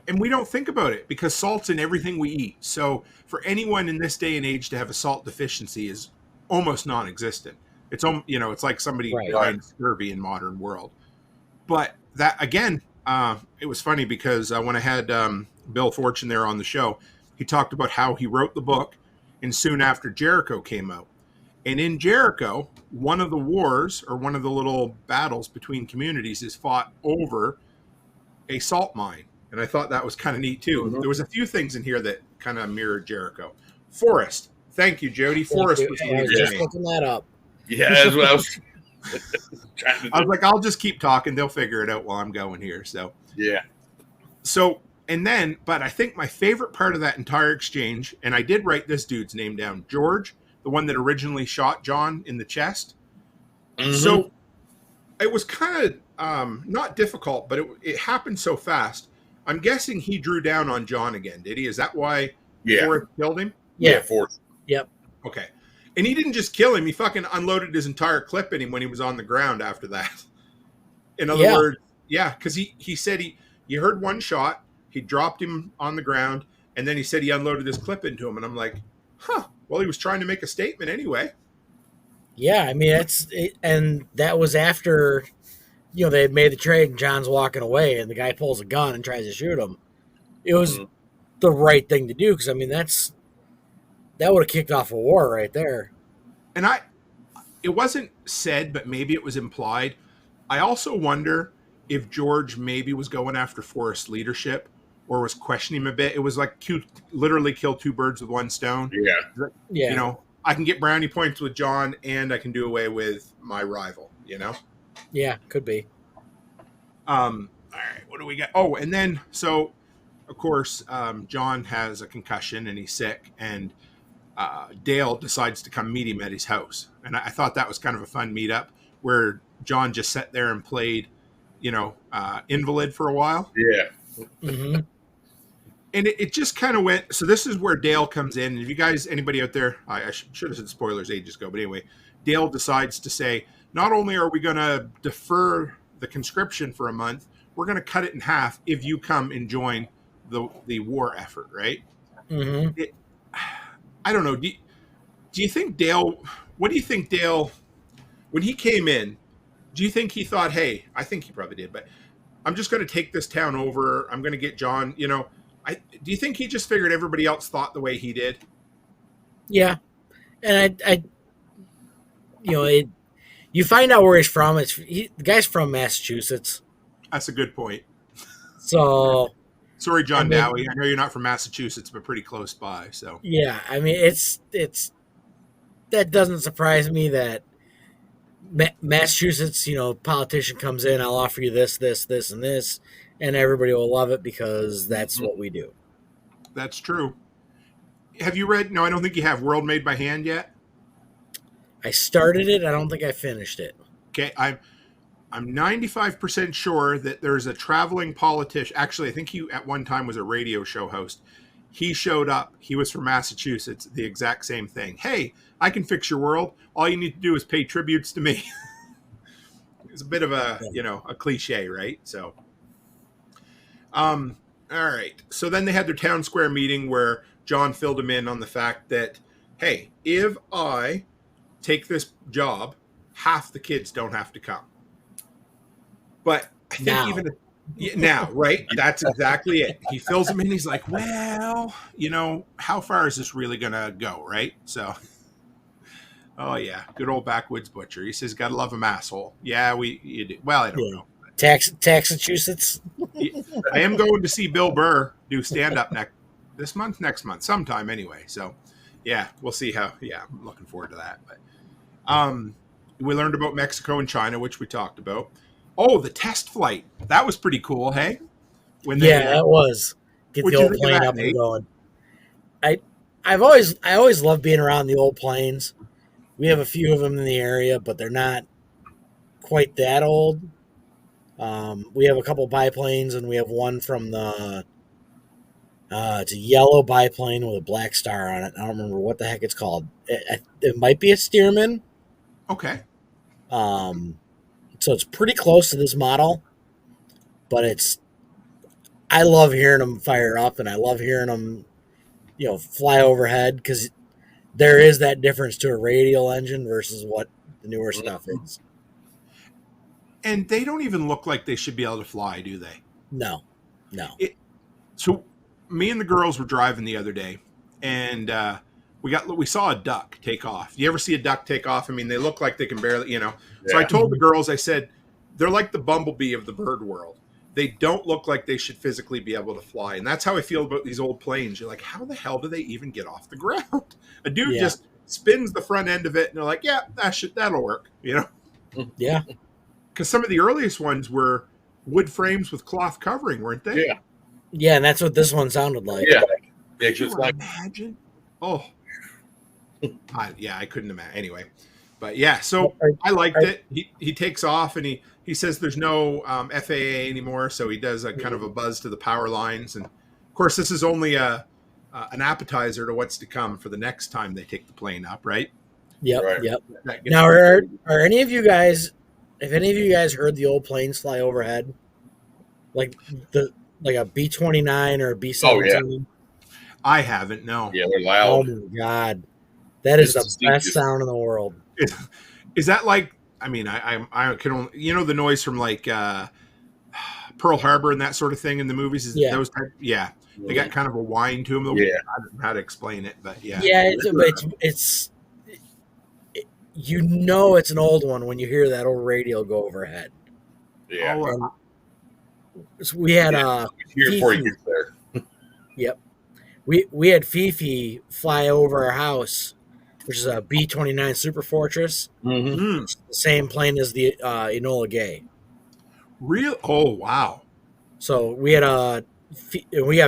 And we don't think about it because salt's in everything we eat. So for anyone in this day and age to have a salt deficiency is almost non-existent. It's it's like somebody dying scurvy in modern world. But that again, it was funny because when I had Bill Forstchen there on the show, he talked about how he wrote the book, and soon after Jericho came out. And in Jericho, one of the wars or one of the little battles between communities is fought over a salt mine. And I thought that was kind of neat too. There was a few things in here that kind of mirrored Jericho. Forest. Thank you, Jody. Forest was I was just looking that up. Yeah, that's what I was trying to do. I was like, I'll just keep talking. They'll figure it out while I'm going here. So yeah. So and then, but I think my favorite part of that entire exchange, and I did write this dude's name down, George, the one that originally shot John in the chest. Mm-hmm. So it was kind of not difficult, but it happened so fast. I'm guessing he drew down on John again, did he? Is that why Forrest killed him? Yeah, Forrest. Yep. Okay. And he didn't just kill him. He fucking unloaded his entire clip in him when he was on the ground after that. In other words, because he said he heard one shot, he dropped him on the ground, and then he said he unloaded his clip into him. And I'm like, well, he was trying to make a statement anyway. Yeah, I mean, and that was after... they had made the trade and John's walking away and the guy pulls a gun and tries to shoot him. It was the right thing to do because, I mean, that would have kicked off a war right there. And it wasn't said, but maybe it was implied. I also wonder if George maybe was going after Forrest's leadership or was questioning him a bit. It was like literally kill 2 birds with 1 stone. Yeah. I can get brownie points with John and I can do away with my rival, Yeah, could be. All right, what do we got? Oh, and then, so, of course, John has a concussion and he's sick, and Dale decides to come meet him at his house. And I thought that was kind of a fun meetup where John just sat there and played, invalid for a while. Yeah. Mm-hmm. And it just kind of went, so this is where Dale comes in. And if you guys, anybody out there, I should have said spoilers ages ago, but anyway, Dale decides to say, not only are we going to defer the conscription for a month, we're going to cut it in half if you come and join the war effort, right? Mm-hmm. I don't know. Do you think Dale, what do you think Dale when he came in, do you think he thought, hey, I think he probably did, but I'm just going to take this town over. I'm going to get John, do you think he just figured everybody else thought the way he did? Yeah. And I you find out where he's from. The guy's from Massachusetts. That's a good point. So, sorry, John Dowie. I know you're not from Massachusetts, but pretty close by. So yeah, I mean, it's that doesn't surprise me that Massachusetts, politician comes in. I'll offer you this, this, this, and this, and everybody will love it because that's what we do. That's true. Have you read? No, I don't think you have. World Made by Hand yet. I started it. I don't think I finished it. Okay, I'm 95% sure that there's a traveling politician. Actually, I think he at one time was a radio show host. He showed up. He was from Massachusetts. The exact same thing. Hey, I can fix your world. All you need to do is pay tributes to me. It's a bit of a cliche, right? So, all right. So then they had their town square meeting where John filled him in on the fact that, hey, if I take this job, half the kids don't have to come. But I think now, right? That's exactly it. He fills them in. He's like, well, how far is this really going to go, right? So, oh, yeah. Good old backwoods butcher. He says, got to love him, asshole. Yeah, you do. Well, I don't know. Massachusetts. I am going to see Bill Burr do stand-up next month, sometime anyway. So, yeah, we'll see how. Yeah, I'm looking forward to that. But we learned about Mexico and China, which we talked about. Oh, the test flight. That was pretty cool, hey? That was. Get the old plane up and going. I always love being around the old planes. We have a few of them in the area, but they're not quite that old. We have a couple biplanes, and we have one from the it's a yellow biplane with a black star on it. I don't remember what the heck it's called. It might be a Stearman. Okay. So it's pretty close to this model, but I love hearing them fire up, and I love hearing them, fly overhead, because there is that difference to a radial engine versus what the newer stuff is. And they don't even look like they should be able to fly, do they? No. So me and the girls were driving the other day, and we saw a duck take off. You ever see a duck take off? I mean, they look like they can barely, Yeah. So I told the girls, I said, they're like the bumblebee of the bird world. They don't look like they should physically be able to fly. And that's how I feel about these old planes. You're like, how the hell do they even get off the ground? A dude just spins the front end of it, and they're like, yeah, that'll work, Yeah. Because some of the earliest ones were wood frames with cloth covering, weren't they? Yeah. Yeah, and that's what this one sounded like. Yeah. Could you imagine? Oh. I couldn't imagine. Anyway. But yeah, so I liked it. He takes off, and he says there's no FAA anymore, so he does a kind of a buzz to the power lines. And, of course, this is only an appetizer to what's to come for the next time they take the plane up, right? Yep, Right. yep. Now, are any of you guys, if any of you guys heard the old planes fly overhead? Like a B-29 or a B-17? Oh, yeah. I haven't, no. Yeah, they're loud. Oh, my God. That is the best sound in the world. Is that like, I mean, I can only, the noise from like Pearl Harbor and that sort of thing in the movies? Is those type? Yeah. They got kind of a whine to them. Yeah. I don't know how to explain it, but yeah. Yeah, it's it's an old one when you hear that old radio go overhead. Yeah. So we had here before you get there. Yep. We had Fifi fly over our house, which is a B-29 Super Fortress. Mm-hmm. It's the same plane as the Enola Gay. Real? Oh, wow. So we have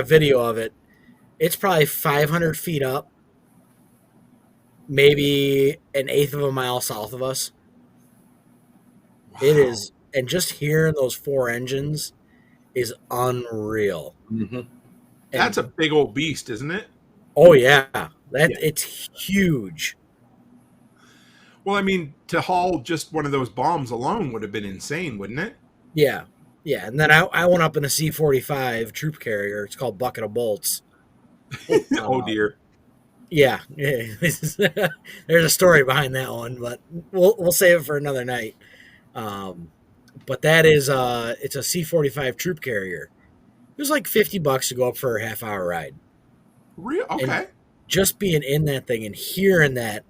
video of it. It's probably 500 feet up, maybe an eighth of a mile south of us. Wow. It is, and just hearing those four engines is unreal. Mm-hmm. That's a big old beast, isn't it? Oh, yeah. It's huge. Well, I mean, to haul just one of those bombs alone would have been insane, wouldn't it? Yeah. Yeah. And then I went up in a C-45 troop carrier. It's called Bucket of Bolts. Oh, dear. Yeah. There's a story behind that one, but we'll save it for another night. But that is it's a C-45 troop carrier. It was like $50 to go up for a half-hour ride. Real And okay. just being in that thing and hearing that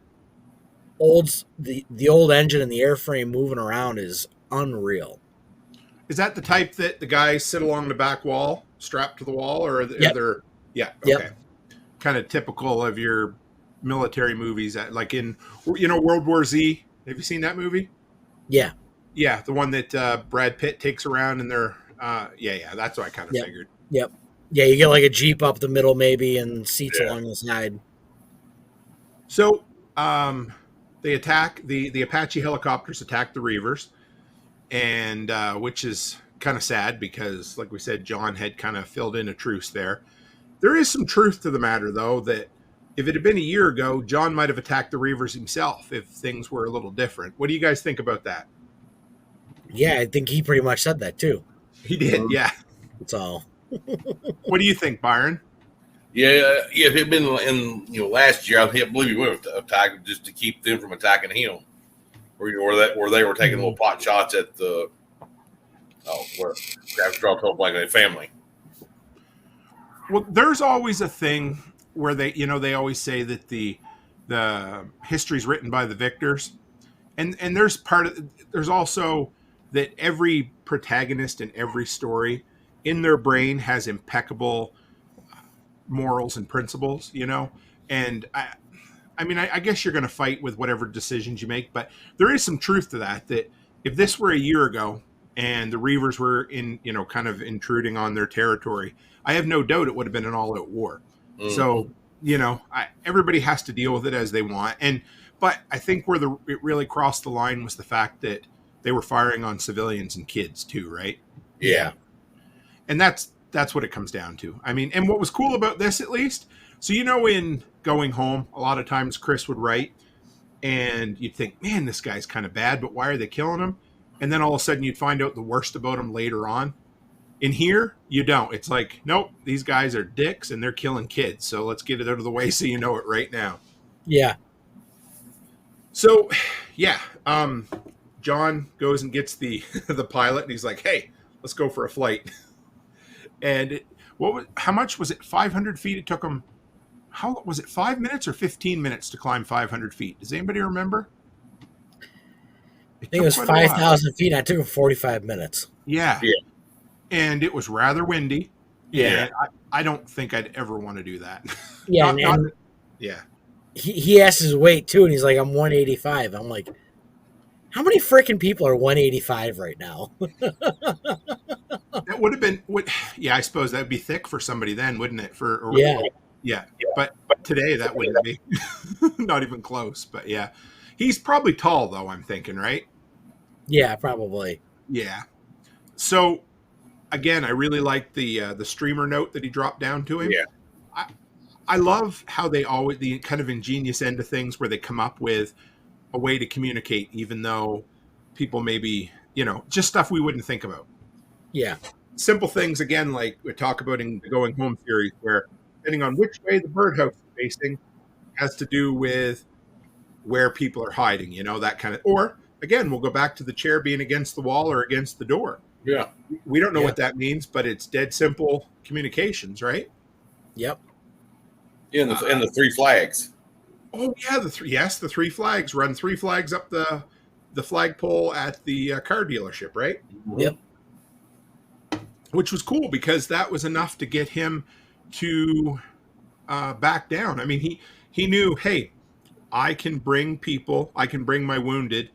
the old engine and the airframe moving around is unreal. Is that the type that the guys sit along the back wall, strapped to the wall, or are Yep. there? Yeah. Yep. Okay. Kind of typical of your military movies, like in World War Z. Have you seen that movie? Yeah. Yeah, the one that Brad Pitt takes around, and they're yeah. That's what I kind of Yep. figured. Yep. Yeah, you get like a Jeep up the middle maybe and seats Yeah. along the side. So they attack the Apache helicopters attack the Reavers, and which is kind of sad because, like we said, John had kind of filled in a truce there. There is some truth to the matter, though, that if it had been a year ago, John might have attacked the Reavers himself if things were a little different. What do you guys think about that? Yeah, I think he pretty much said that too. He did, yeah. That's all. What do you think, Byron? Yeah. If it had been in last year, I believe he would have attacked just to keep them from attacking him, where they were taking little pot shots at the where blank family. Well, there's always a thing where they always say that the history's written by the victors, and there's also that every protagonist in every story in their brain has impeccable morals and principles, and I guess you're going to fight with whatever decisions you make, but there is some truth to that if this were a year ago and the Reavers were kind of intruding on their territory, I have no doubt it would have been an all-out war. Mm-hmm. So, everybody has to deal with it as they want. But I think where it really crossed the line was the fact that they were firing on civilians and kids too, right? Yeah. And that's what it comes down to. I mean, and what was cool about this, at least, so in Going Home, a lot of times Chris would write, and you'd think, man, this guy's kind of bad, but why are they killing him? And then all of a sudden you'd find out the worst about him later on. In here, you don't. It's like, nope, these guys are dicks and they're killing kids. So let's get it out of the way so you know it right now. Yeah. So, yeah, John goes and gets the pilot, and he's like, hey, let's go for a flight. And how much was it? 500 feet? It took him, how was it, 5 minutes or 15 minutes to climb 500 feet? Does anybody remember? I think it was 5,000 feet. I took it 45 minutes. Yeah. And it was rather windy. Yeah. I don't think I'd ever want to do that. Yeah. Yeah. He asked his weight too, and he's like, I'm 185. I'm like, how many freaking people are 185 right now? That would have been I suppose that would be thick for somebody then, wouldn't it? Yeah. But today that wouldn't be. Not even close. But yeah. He's probably tall though, I'm thinking, right? Yeah, probably. Yeah. So again, I really like the streamer note that he dropped down to him. Yeah. I love how the kind of ingenious end of things where they come up with a way to communicate, even though people maybe, just stuff we wouldn't think about. Yeah. Simple things, again, like we talk about in the Going Home series, where depending on which way the birdhouse is facing has to do with where people are hiding, that kind of, or again, we'll go back to the chair being against the wall or against the door. Yeah. We don't know what that means, but it's dead simple communications, right? Yep. And the three flags. Oh yeah, the three flags. Run three flags up the flagpole at the car dealership, right? Yep. Which was cool because that was enough to get him to back down. I mean, he knew, hey, I can bring my wounded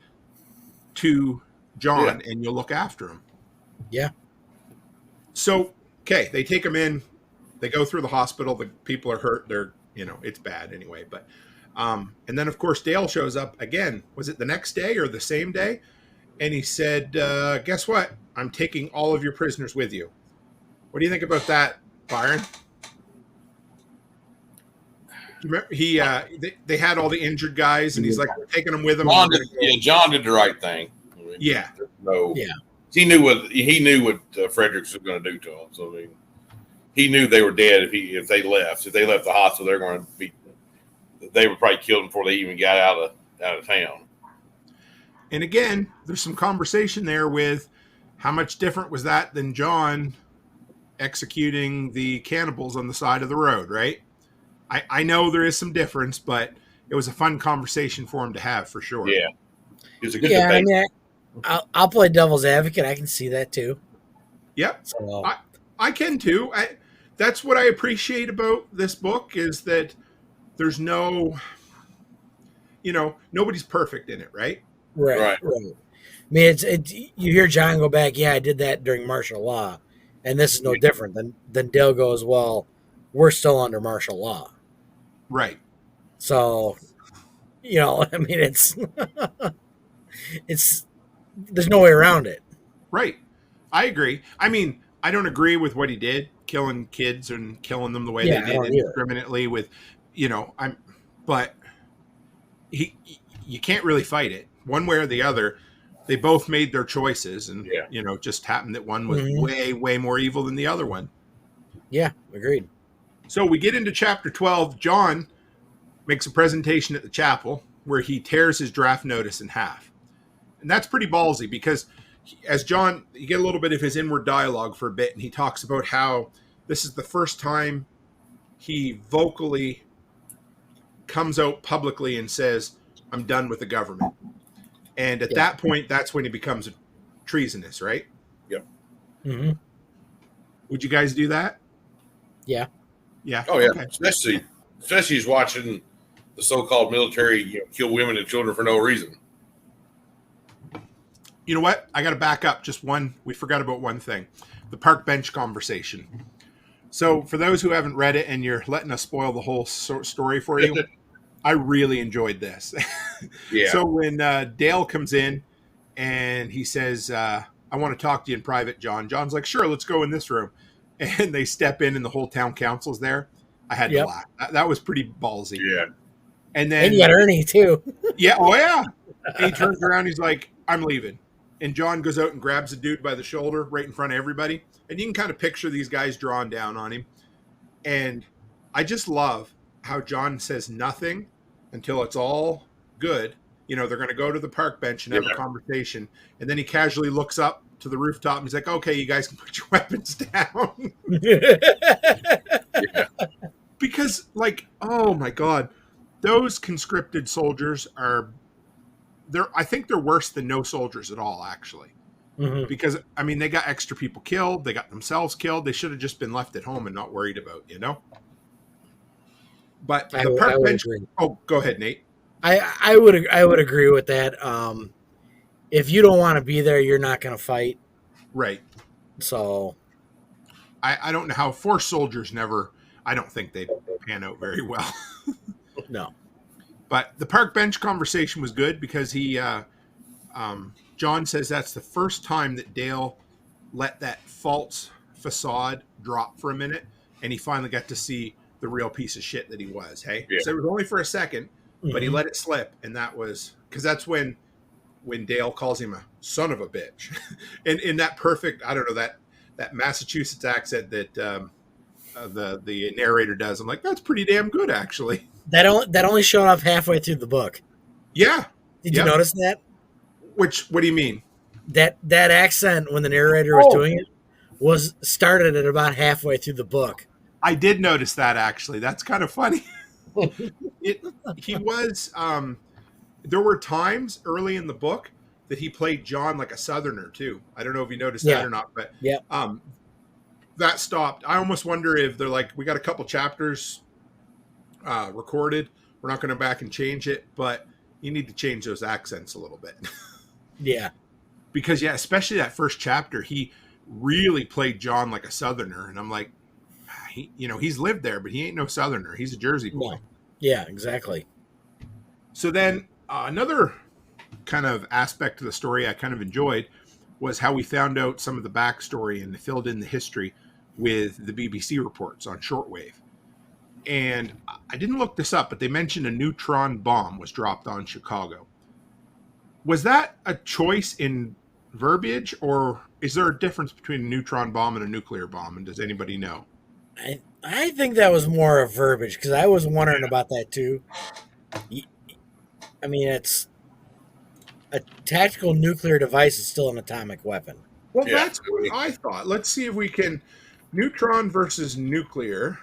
to John, and you'll look after him. Yeah. So, okay, they take him in. They go through the hospital. The people are hurt. They're, it's bad anyway. But, and then of course Dale shows up again. Was it the next day or the same day? And he said, "Guess what? I'm taking all of your prisoners with you." What do you think about that, Byron? Remember, they had all the injured guys, and he's like, "We're taking them with him." John did the right thing. Yeah. No. Yeah. He knew what Fredericks was going to do to him. So he knew they were dead if they left. If they left the hospital, they're going to be they were probably killed before they even got out of town. And again, there's some conversation there with how much different was that than John executing the cannibals on the side of the road, right? I know there is some difference, but it was a fun conversation for him to have for sure. Yeah. It was a good Yeah, debate. I mean, I'll play devil's advocate. I can see that too. Yep. So, I can too. That's what I appreciate about this book is that there's no, nobody's perfect in it, right? right. I mean, it's you hear John go back, yeah, I did that during martial law, and this is no different than Dale goes, well, we're still under martial law. Right. So, I mean, it's there's no way around it. Right. I agree. I mean, I don't agree with what he did, killing kids and killing them the way they did indiscriminately with, but you can't really fight it one way or the other. They both made their choices and, it just happened that one was way, way more evil than the other one. Yeah, agreed. So we get into chapter 12. John makes a presentation at the chapel where he tears his draft notice in half. And that's pretty ballsy because as John, you get a little bit of his inward dialogue for a bit, and he talks about how this is the first time he vocally comes out publicly and says, I'm done with the government. And at that point, that's when he becomes treasonous, right? Yep. Mm-hmm. Would you guys do that? Yeah. Yeah. Oh, yeah. Okay. Especially he's watching the so-called military kill women and children for no reason. You know what? I got to back up just one. We forgot about one thing. The park bench conversation. So for those who haven't read it and you're letting us spoil the whole story for you, I really enjoyed this. Yeah. So when Dale comes in and he says, I want to talk to you in private, John. John's like, sure, let's go in this room. And they step in and the whole town council's there. I had to laugh. That was pretty ballsy. Yeah. And then you got Ernie too. Yeah. Oh yeah. And he turns around. He's like, I'm leaving. And John goes out and grabs the dude by the shoulder right in front of everybody. And you can kind of picture these guys drawing down on him. And I just love how John says nothing until it's all good. They're going to go to the park bench and have a conversation. And then he casually looks up to the rooftop and he's like, okay, you guys can put your weapons down. Because oh my God, those conscripted soldiers I think they're worse than no soldiers at all, actually. Mm-hmm. Because, I mean, they got extra people killed. They got themselves killed. They should have just been left at home and not worried about, But the park bench. Oh, go ahead, Nate. I would agree with that. If you don't want to be there, you're not going to fight. Right. So. I don't know how forced soldiers I don't think they pan out very well. No. But the park bench conversation was good because John says that's the first time that Dale let that false facade drop for a minute, and he finally got to see the real piece of shit that he was. Hey, so it was only for a second, but he let it slip, and that was because that's when Dale calls him a son of a bitch, and in that perfect, I don't know that Massachusetts accent that the narrator does. I'm like, that's pretty damn good, actually. That only showed up halfway through the book. Yeah. Did you notice that? What do you mean? That accent when the narrator was doing it was started at about halfway through the book. I did notice that, actually. That's kind of funny. He was there were times early in the book that he played John like a Southerner too. I don't know if you noticed that or not, but that stopped. I almost wonder if they're like, we got a couple chapters recorded. We're not going to back and change it, but you need to change those accents a little bit. Yeah. Because especially that first chapter, he really played John like a Southerner. And I'm like, he's lived there, but he ain't no Southerner. He's a Jersey boy. No. Yeah, exactly. So then another kind of aspect of the story I kind of enjoyed was how we found out some of the backstory and filled in the history with the BBC reports on shortwave. And I didn't look this up, but they mentioned a neutron bomb was dropped on Chicago. Was that a choice in verbiage, or is there a difference between a neutron bomb and a nuclear bomb? And does anybody know? I think that was more of verbiage because I was wondering about that too. I mean, it's a tactical nuclear device is still an atomic weapon. Well, Yeah. that's what I thought. Let's see if we can neutron versus nuclear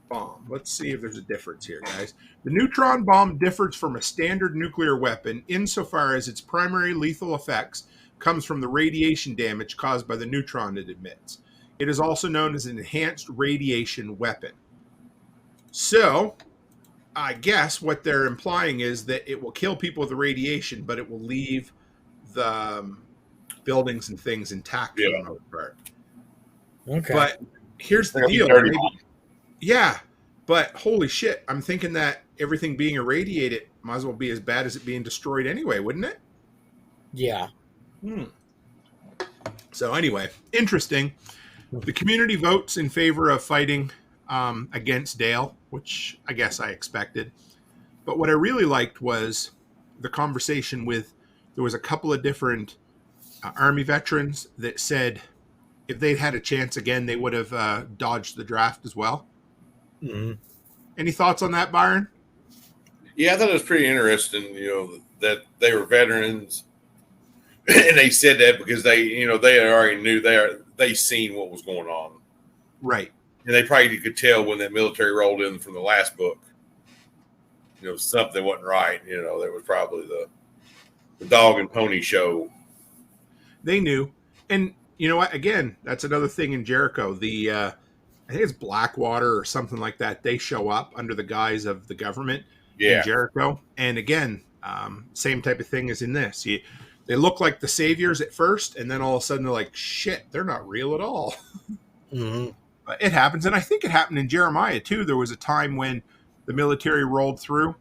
bomb. Let's see if there's a difference here, guys. The neutron bomb differs from a standard nuclear weapon insofar as its primary lethal effects comes from the radiation damage caused by the neutron it emits. It is also known as an enhanced radiation weapon. So, I guess what they're implying is that it will kill people with the radiation, but it will leave the buildings and things intact for the most part. Okay. But here's the deal. Yeah, but holy shit, I'm thinking that everything being irradiated might as well be as bad as it being destroyed anyway, wouldn't it? Yeah. So anyway, interesting. The community votes in favor of fighting against Dale, which I guess I expected. But what I really liked was the conversation with, there was a couple of different Army veterans that said if they'd had a chance again, they would have dodged the draft as well. Mm-hmm. Any thoughts on that, Byron? Yeah, I thought it was pretty interesting, that they were veterans. And they said that because they already knew they seen what was going on. Right. And they probably could tell when that military rolled in from the last book. Something wasn't right. There was probably the dog and pony show. They knew. And you know what? Again, that's another thing in Jericho. I think it's Blackwater or something like that. They show up under the guise of the government in Jericho. And again, same type of thing as in this. They look like the saviors at first, and then all of a sudden they're like, shit, they're not real at all. Mm-hmm. But it happens. And I think it happened in Jeremiah, too. There was a time when the military rolled through,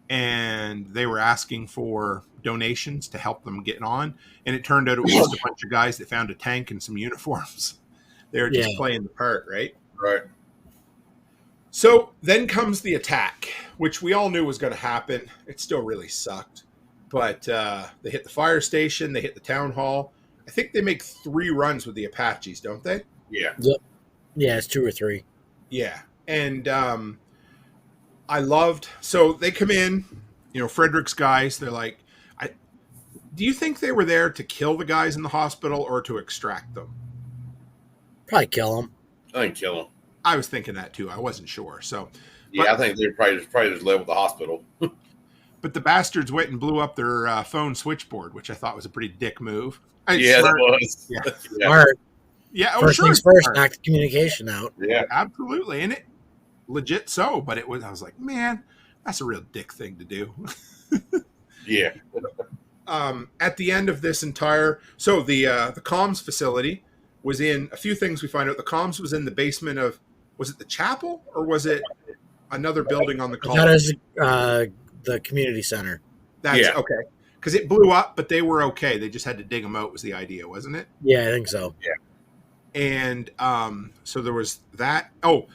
and they were asking for donations to help them get on. And it turned out it was just a bunch of guys that found a tank and some uniforms. They were just playing the part, right? Right. So then comes the attack, which we all knew was going to happen. It still really sucked. But they hit the fire station. They hit the town hall. I think they make 3 runs with the Apaches, don't they? Yeah. Yep. Yeah, it's 2 or 3. Yeah. And I loved, so they come in, Frederick's guys, they're like, do you think they were there to kill the guys in the hospital or to extract them? Probably kill them. I think kill them. I was thinking that too. I wasn't sure. So, I think they're probably just level the hospital. But the bastards went and blew up their phone switchboard, which I thought was a pretty dick move. That was. Yeah. Smart. Yeah. First things first, knock the communication out. Yeah. Absolutely. And it legit so, but I was like, man, that's a real dick thing to do. Yeah. At the end of this entire, so the comms facility was in, a few things we find out. The comms was in the basement of, was it the chapel or was it another building on the college? That is the community center. That's okay. Because it blew up, but they were okay. They just had to dig them out was the idea, wasn't it? Yeah, I think so. Yeah. And so there was that. Oh,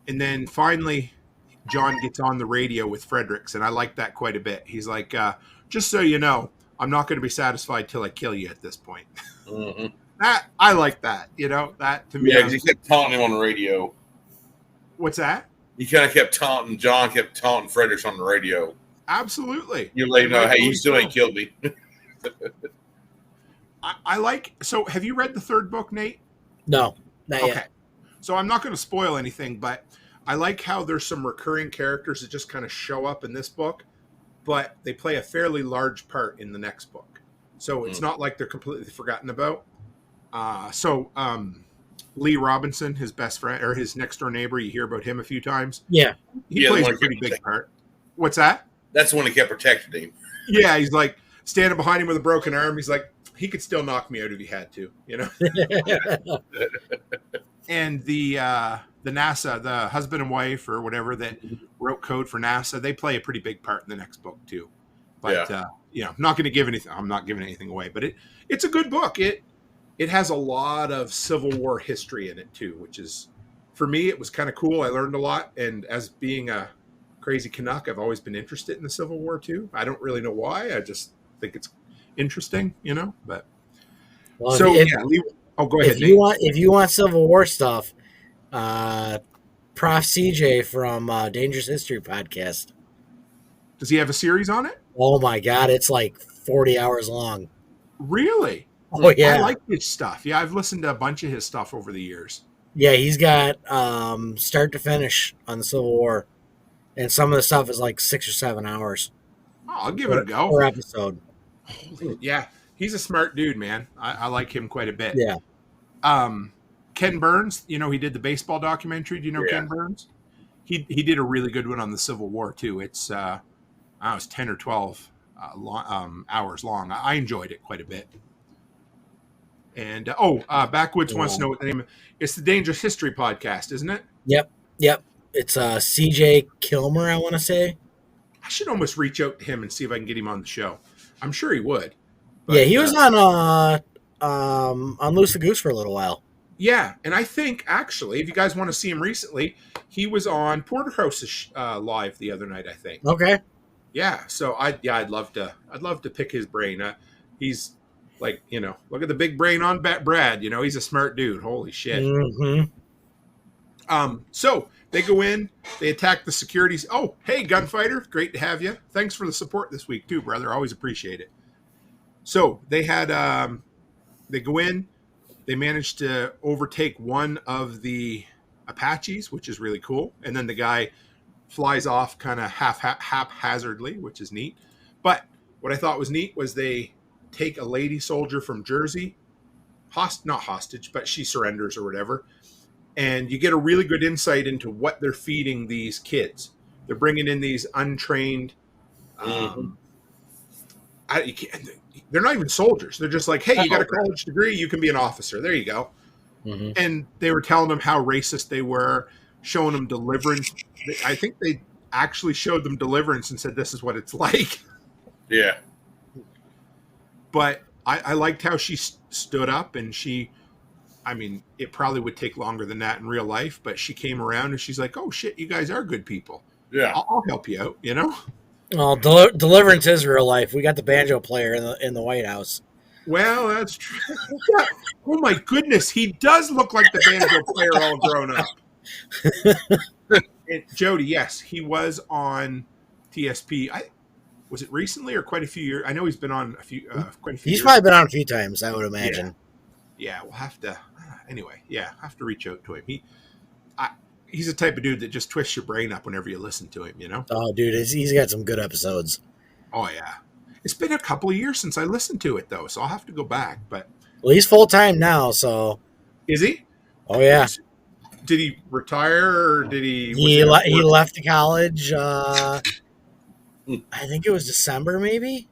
and then finally, John gets on the radio with Fredericks, and I like that quite a bit. He's like, just so you know, I'm not going to be satisfied till I kill you at this point. Mm-hmm. That I like that. That to me. Yeah, because he kept taunting him on the radio. What's that? He kind of kept taunting. John kept taunting Fredericks on the radio. Absolutely. You let him know, hey, you still ain't killed me. I like. So, have you read the 3rd book, Nate? No, not yet. So I'm not going to spoil anything, but I like how there's some recurring characters that just kind of show up in this book, but they play a fairly large part in the next book. So it's not like they're completely forgotten about. Lee Robinson, his best friend or his next door neighbor, you hear about him a few times. Yeah. He plays a pretty big part. What's that? That's the one that kept protecting him. Yeah, he's like standing behind him with a broken arm. He's like, he could still knock me out if he had to, And the NASA, the husband and wife or whatever that wrote code for NASA, they play a pretty big part in the next book too. But I'm not going to give anything. I'm not giving anything away. But it's a good book. It has a lot of Civil War history in it too, which is, for me, it was kind of cool. I learned a lot, and as being a crazy Canuck, I've always been interested in the Civil War too. I don't really know why. I just think it's interesting, But well, so go ahead. If You want Civil War stuff, Prof. CJ from Dangerous History podcast. Does he have a series on it? Oh my God, it's like 40 hours long. Really? Oh yeah, I like his stuff. Yeah, I've listened to a bunch of his stuff over the years. yeah. He's got start to finish on the Civil War, and some of the stuff is like 6 or 7 hours. Oh, I'll give it a go. Per episode. Yeah, he's a smart dude, man. I like him quite a bit. Yeah. Ken Burns, you know, he did the baseball documentary. Do you know Ken Burns? He did a really good one on the Civil War too. It's I was 10 or 12 hours long. I enjoyed it quite a bit. And Backwoods wants to know what the name of it's the Dangerous History podcast, isn't it? Yep. It's CJ Kilmer, I want to say. I should almost reach out to him and see if I can get him on the show. I'm sure he would. But, yeah, he was on Loose the Goose for a little while. Yeah, and I think actually, if you guys want to see him recently, he was on Porterhouse's live the other night. I think. Okay. Yeah, so I'd love to pick his brain. He's like, you know, look at the big brain on Brad. You know, he's a smart dude. Holy shit. Mm-hmm. So they go in, they attack the securities. Oh, hey, gunfighter, great to have you. Thanks for the support this week too, brother. Always appreciate it. So they had, they go in, they managed to overtake one of the Apaches, which is really cool. And then the guy flies off kind of haphazardly, which is neat. But what I thought was neat was they take a lady soldier from Jersey, not hostage, but she surrenders or whatever. And you get a really good insight into what they're feeding these kids. They're bringing in these untrained, they're not even soldiers. They're just like, hey, you got a college degree, you can be an officer. There you go. Mm-hmm. And they were telling them how racist they were, showing them Deliverance. I think they actually showed them Deliverance and said, this is what it's like. Yeah. But I liked how she stood up and it probably would take longer than that in real life, but she came around and she's like, oh shit, you guys are good people. Yeah. I'll help you out, you know? Well, Deliverance is real life. We got the banjo player in the White House. Well, that's true. Oh my goodness, he does look like the banjo player all grown up. And Jody, yes, he was on TSP. Was it recently or quite a few years? I know he's been on quite a few. He's probably been on a few times, I would imagine. Yeah, we'll have to. Anyway, have to reach out to him. He's the type of dude that just twists your brain up whenever you listen to him, you know? Oh, dude, he's got some good episodes. Oh, yeah. It's been a couple of years since I listened to it, though, so I'll have to go back. But well, he's full-time now, so... Is he? Oh, yeah. Did he retire, or did he... He left college, I think it was December, maybe?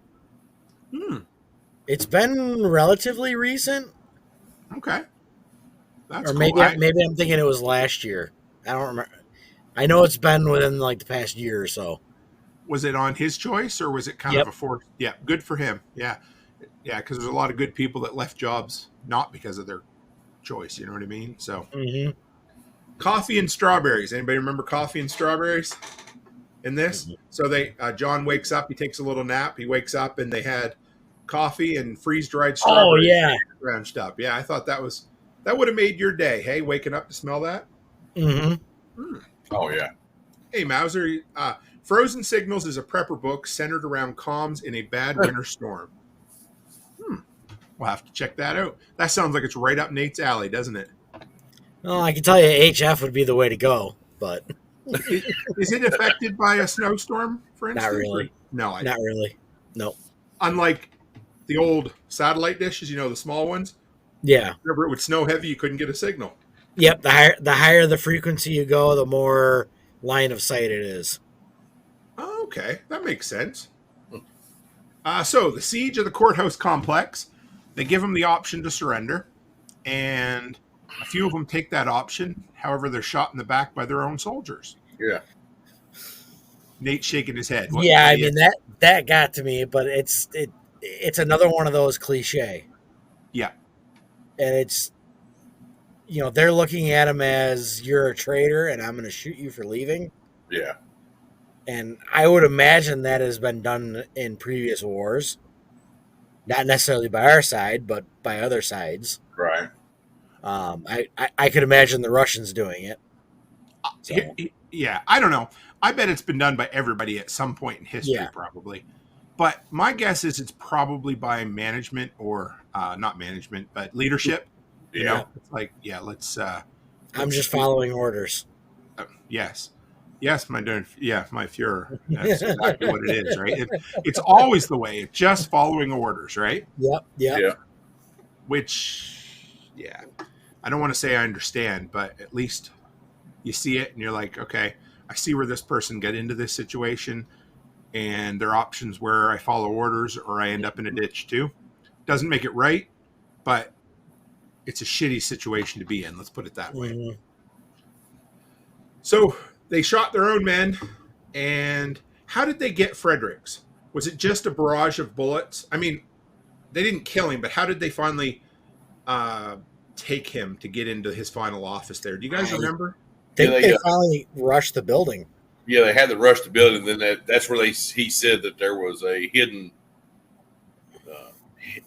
It's been relatively recent. Okay. That's or cool. maybe I'm thinking it was last year. I don't remember. I know it's been within like the past year or so. Was it on his choice or was it kind of a force? Yeah, good for him. Yeah, because there's a lot of good people that left jobs not because of their choice. You know what I mean? So, Coffee and strawberries. Anybody remember coffee and strawberries in this? So they John wakes up. He takes a little nap. He wakes up and they had coffee and freeze-dried strawberries. Oh yeah, branched up. Yeah, I thought that would have made your day. Hey, waking up to smell that. Oh yeah. Hey Mauser, Frozen Signals is a prepper book centered around comms in a bad winter storm. We'll have to check that out. That sounds like it's right up Nate's alley, doesn't it? Well, I can tell you HF would be the way to go, but is it affected by a snowstorm, for instance? Not really. No, not really. No. Unlike the old satellite dishes, the small ones. Yeah. Whenever it would snow heavy, you couldn't get a signal. Yep. The higher the frequency you go, the more line of sight it is. Oh, okay, that makes sense. So the siege of the courthouse complex, they give them the option to surrender, and a few of them take that option. However, they're shot in the back by their own soldiers. Yeah. Nate's shaking his head. I mean that got to me, but it's another one of those cliche. Yeah. And it's, they're looking at him as you're a traitor and I'm going to shoot you for leaving. Yeah. And I would imagine that has been done in previous wars. Not necessarily by our side, but by other sides. Right. I could imagine the Russians doing it. So. Yeah, I don't know. I bet it's been done by everybody at some point in history, probably. But my guess is it's probably by management or not management, but leadership. You know, it's like, let's. I'm just following orders. Yes, my Fuhrer. That's exactly what it is, right? It's always the way. It's just following orders, right? Yep. Yeah. Which, I don't want to say I understand, but at least you see it and you're like, okay, I see where this person got into this situation, and their options where I follow orders or I end up in a ditch too. Doesn't make it right, but it's a shitty situation to be in. Let's put it that way. Mm-hmm. So they shot their own men, and how did they get Fredericks? Was it just a barrage of bullets? I mean, they didn't kill him, but how did they finally take him to get into his final office there? Do you guys remember? They finally rushed the building. Yeah, they had to rush the building. Then that's where he said that there was a hidden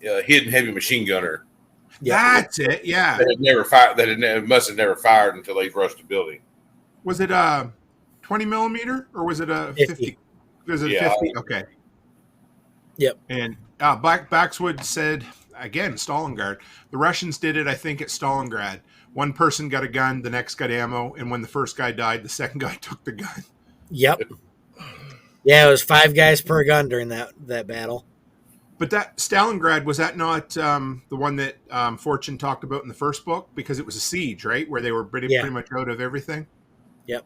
heavy machine gunner. That's it. Yeah, that had never fired. It must have never fired until they rushed the building. Was it a 20 millimeter or was it a 50? Was it a 50? Okay. Yep. And Baxwood said again, Stalingrad. The Russians did it, I think, at Stalingrad. One person got a gun, the next got ammo, and when the first guy died, the second guy took the gun. Yep. Yeah, it was 5 guys per gun during that battle. But that Stalingrad, was that not the one that Forstchen talked about in the first book? Because it was a siege, right? Where they were pretty much out of everything? Yep.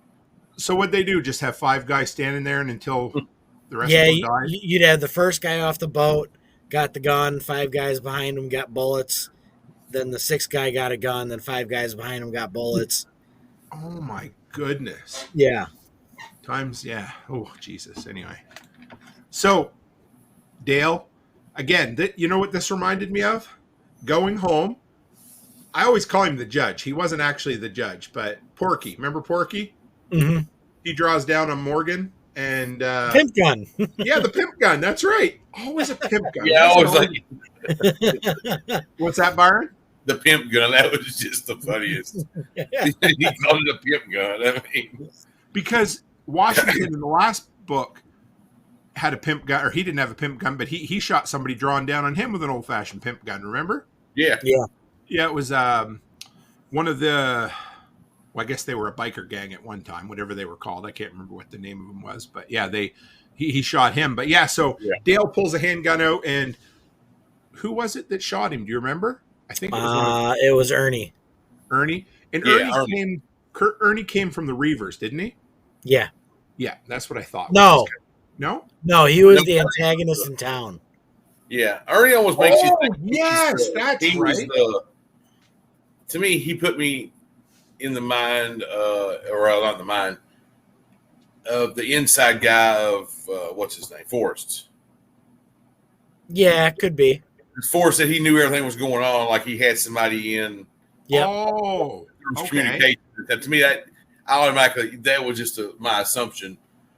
So what'd they do? Just have 5 guys standing there and until the rest of them died? You'd have the first guy off the boat, got the gun, 5 guys behind him got bullets. Then the 6th guy got a gun, then 5 guys behind him got bullets. Oh, my goodness. Yeah. Times, oh, Jesus. Anyway. So, Dale, again, you know what this reminded me of? Going home. I always call him the judge. He wasn't actually the judge, but Porky. Remember Porky? Mm-hmm. He draws down on Morgan and... pimp gun. Yeah, the pimp gun. That's right. Always a pimp gun. Yeah, always like... What's that, Byron? The pimp gun. That was just the funniest. He called it a pimp gun. I mean... Because Washington in the last book had a pimp gun, or he didn't have a pimp gun, but he shot somebody drawing down on him with an old-fashioned pimp gun, remember? Yeah. Yeah, it was one of the... Well, I guess they were a biker gang at one time, whatever they were called. I can't remember what the name of them was, but he shot him. But Dale pulls a handgun out, and who was it that shot him? Do you remember? I think it was Ernie. Ernie? And Ernie came from the Reavers, didn't he? Yeah. Yeah, that's what I thought. No, he was the antagonist in town. Yeah, Ernie almost makes you think. Yes, that's right. To me, he put me in the mind, or not in the mind, of the inside guy of, what's his name, Forst. Yeah, could be. Forst said he knew everything was going on, like he had somebody in. Yeah. Oh, communication. To me, that automatically, that was just my assumption.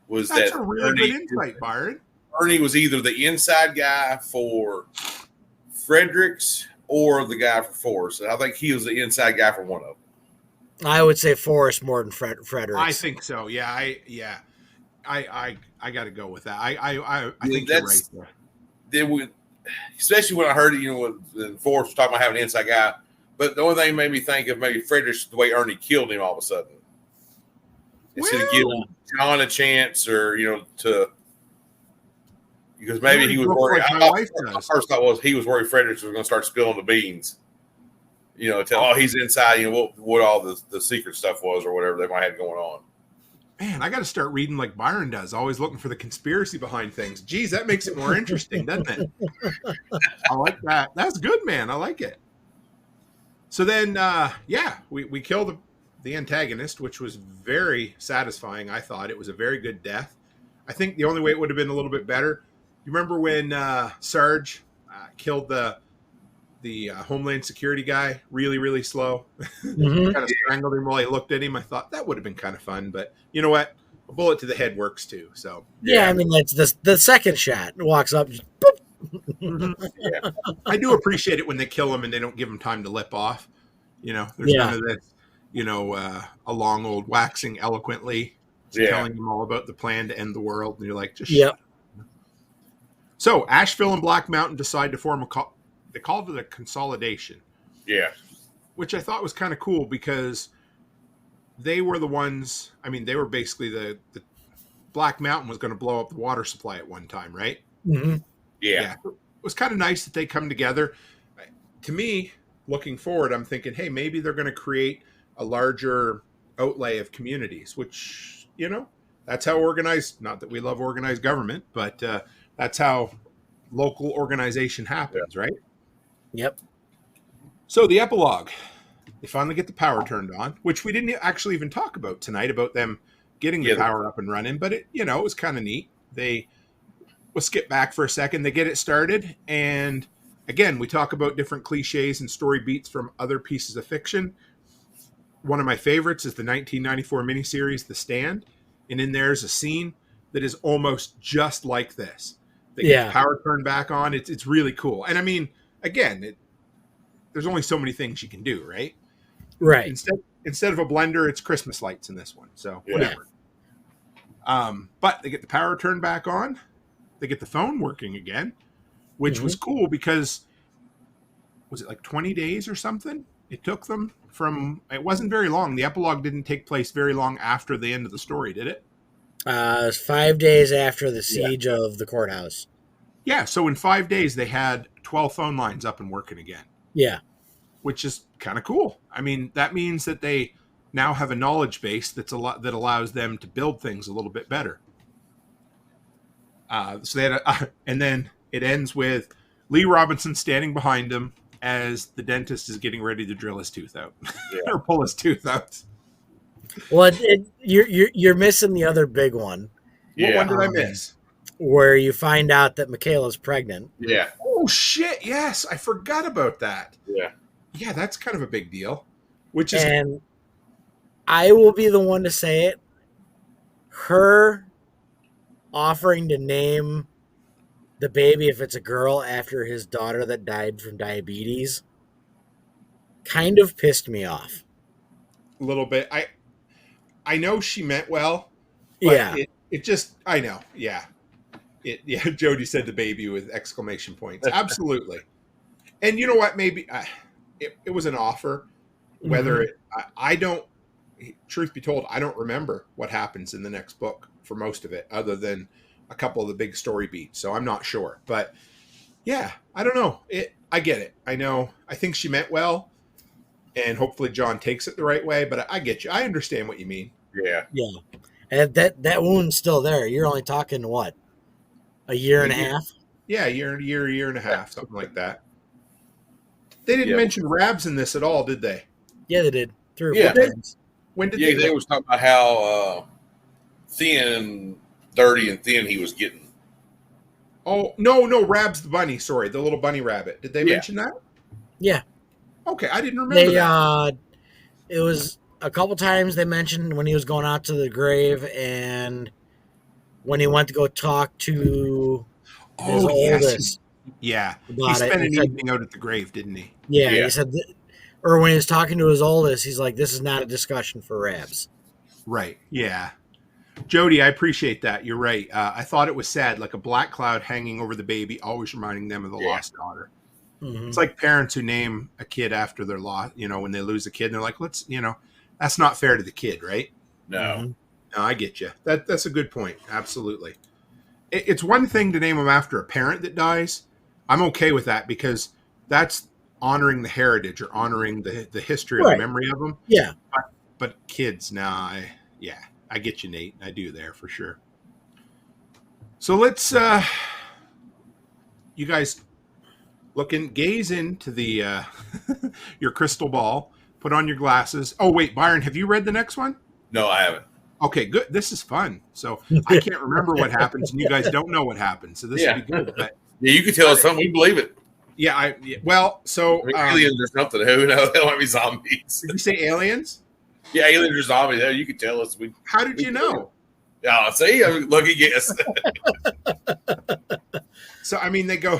That's a really good insight, Byron. Ernie was either the inside guy for Fredericks or the guy for Forst. I think he was the inside guy for one of them. I would say Forst more than Fredericks. I think so. Yeah, I got to go with that. I think you're right there. They would, especially when I heard it. When Forst was talking about having an inside guy. But the only thing made me think of maybe Fredericks, the way Ernie killed him all of a sudden. Instead of giving John a chance, or because maybe he was worried. My first thought was he was worried Fredericks was going to start spilling the beans. He's inside. What all the secret stuff was, or whatever they might have going on. Man, I got to start reading like Byron does, always looking for the conspiracy behind things. Geez, that makes it more interesting, doesn't it? I like that. That's good, man. I like it. So then, we killed the antagonist, which was very satisfying. I thought it was a very good death. I think the only way it would have been a little bit better. You remember when Sarge killed the Homeland Security guy really, really slow? Mm-hmm. Kind of strangled him while he looked at him. I thought that would have been kind of fun, but you know what? A bullet to the head works too. So yeah, I mean that's the second shot. Walks up, just boop. I do appreciate it when they kill him and they don't give him time to lip off. There's none of this, a long old waxing eloquently, telling them all about the plan to end the world. And you're like, just shut up. So Asheville and Black Mountain decide to form they called it a consolidation. Yeah. Which I thought was kind of cool because they were the ones, they were basically the Black Mountain was going to blow up the water supply at one time, right? Mm-hmm. Yeah. It was kind of nice that they come together. To me, looking forward, I'm thinking, hey, maybe they're going to create a larger outlay of communities, which, that's how organized, not that we love organized government, but that's how local organization happens, right? Yep. So the epilogue, they finally get the power turned on, which we didn't actually even talk about tonight, about them getting the power up and running, but it was kind of neat. We'll skip back for a second. They get it started, and again, we talk about different cliches and story beats from other pieces of fiction. One of my favorites is the 1994 miniseries, The Stand, and in there's a scene that is almost just like this. They get the power turned back on. It's really cool. And again, there's only so many things you can do, right? Right. Instead of a blender, it's Christmas lights in this one. So whatever. But they get the power turned back on. They get the phone working again, which was cool because was it like 20 days or something? It took them it wasn't very long. The epilogue didn't take place very long after the end of the story, did it? It was 5 days after the siege of the courthouse. Yeah. So in 5 days, they had 12 phone lines up and working again. Yeah. Which is kind of cool. That means that they now have a knowledge base that allows them to build things a little bit better. So they had and then it ends with Lee Robinson standing behind him as the dentist is getting ready to drill his tooth out or pull his tooth out. Well, you're missing the other big one. Yeah. What one did I miss? Where you find out that Michaela's pregnant. Yeah. Oh shit! Yes, I forgot about that. Yeah. Yeah, that's kind of a big deal. And I will be the one to say it. Her offering to name the baby, if it's a girl, after his daughter that died from diabetes, kind of pissed me off. A little bit. I know she meant well. But it just, I know. Yeah. Jody said the baby with exclamation points. Absolutely. And you know what? Maybe it was an offer. Whether I don't, truth be told, I don't remember what happens in the next book for most of it, other than a couple of the big story beats. So I'm not sure. But yeah, I don't know. I get it. I know. I think she meant well. And hopefully John takes it the right way. But I get you. I understand what you mean. Yeah. Yeah. And that wound's still there. You're only talking what? A year and a half? Yeah, a year and a half, something like that. They didn't mention Rabs in this at all, did they? Yeah, they did. 3 or 4 times. When did they was talking about how thin and dirty and thin he was getting. Oh, no, Rabs the bunny. Sorry, the little bunny rabbit. Did they mention that? Yeah. Okay, I didn't remember that. It was a couple times they mentioned when he was going out to the grave and when he went to go talk to his oldest. Yeah, he spent an evening out at the grave, didn't he? Yeah, he said, or when he was talking to his oldest, he's like, this is not a discussion for Rabs. Right, yeah. Jody, I appreciate that. You're right. I thought it was sad, like a black cloud hanging over the baby, always reminding them of the lost daughter. Mm-hmm. It's like parents who name a kid after their loss, when they lose a kid, and they're like, that's not fair to the kid, right? No. Mm-hmm. No, I get you. That's a good point. Absolutely. It's one thing to name them after a parent that dies. I'm okay with that because that's honoring the heritage or honoring the history or the memory of them. Yeah. But kids, I get you, Nate. I do there for sure. So let's, you guys gaze into the, your crystal ball, put on your glasses. Oh, wait, Byron, have you read the next one? No, I haven't. Okay, good. This is fun. So I can't remember what happens, and you guys don't know what happens. So this would be good. But you can tell us something. We believe it. Yeah, so aliens or something. Who knows? They might be zombies. Did you say aliens? Yeah, aliens or zombies. You can tell us. How did you know? Yeah, see, I'm lucky guess. So they go.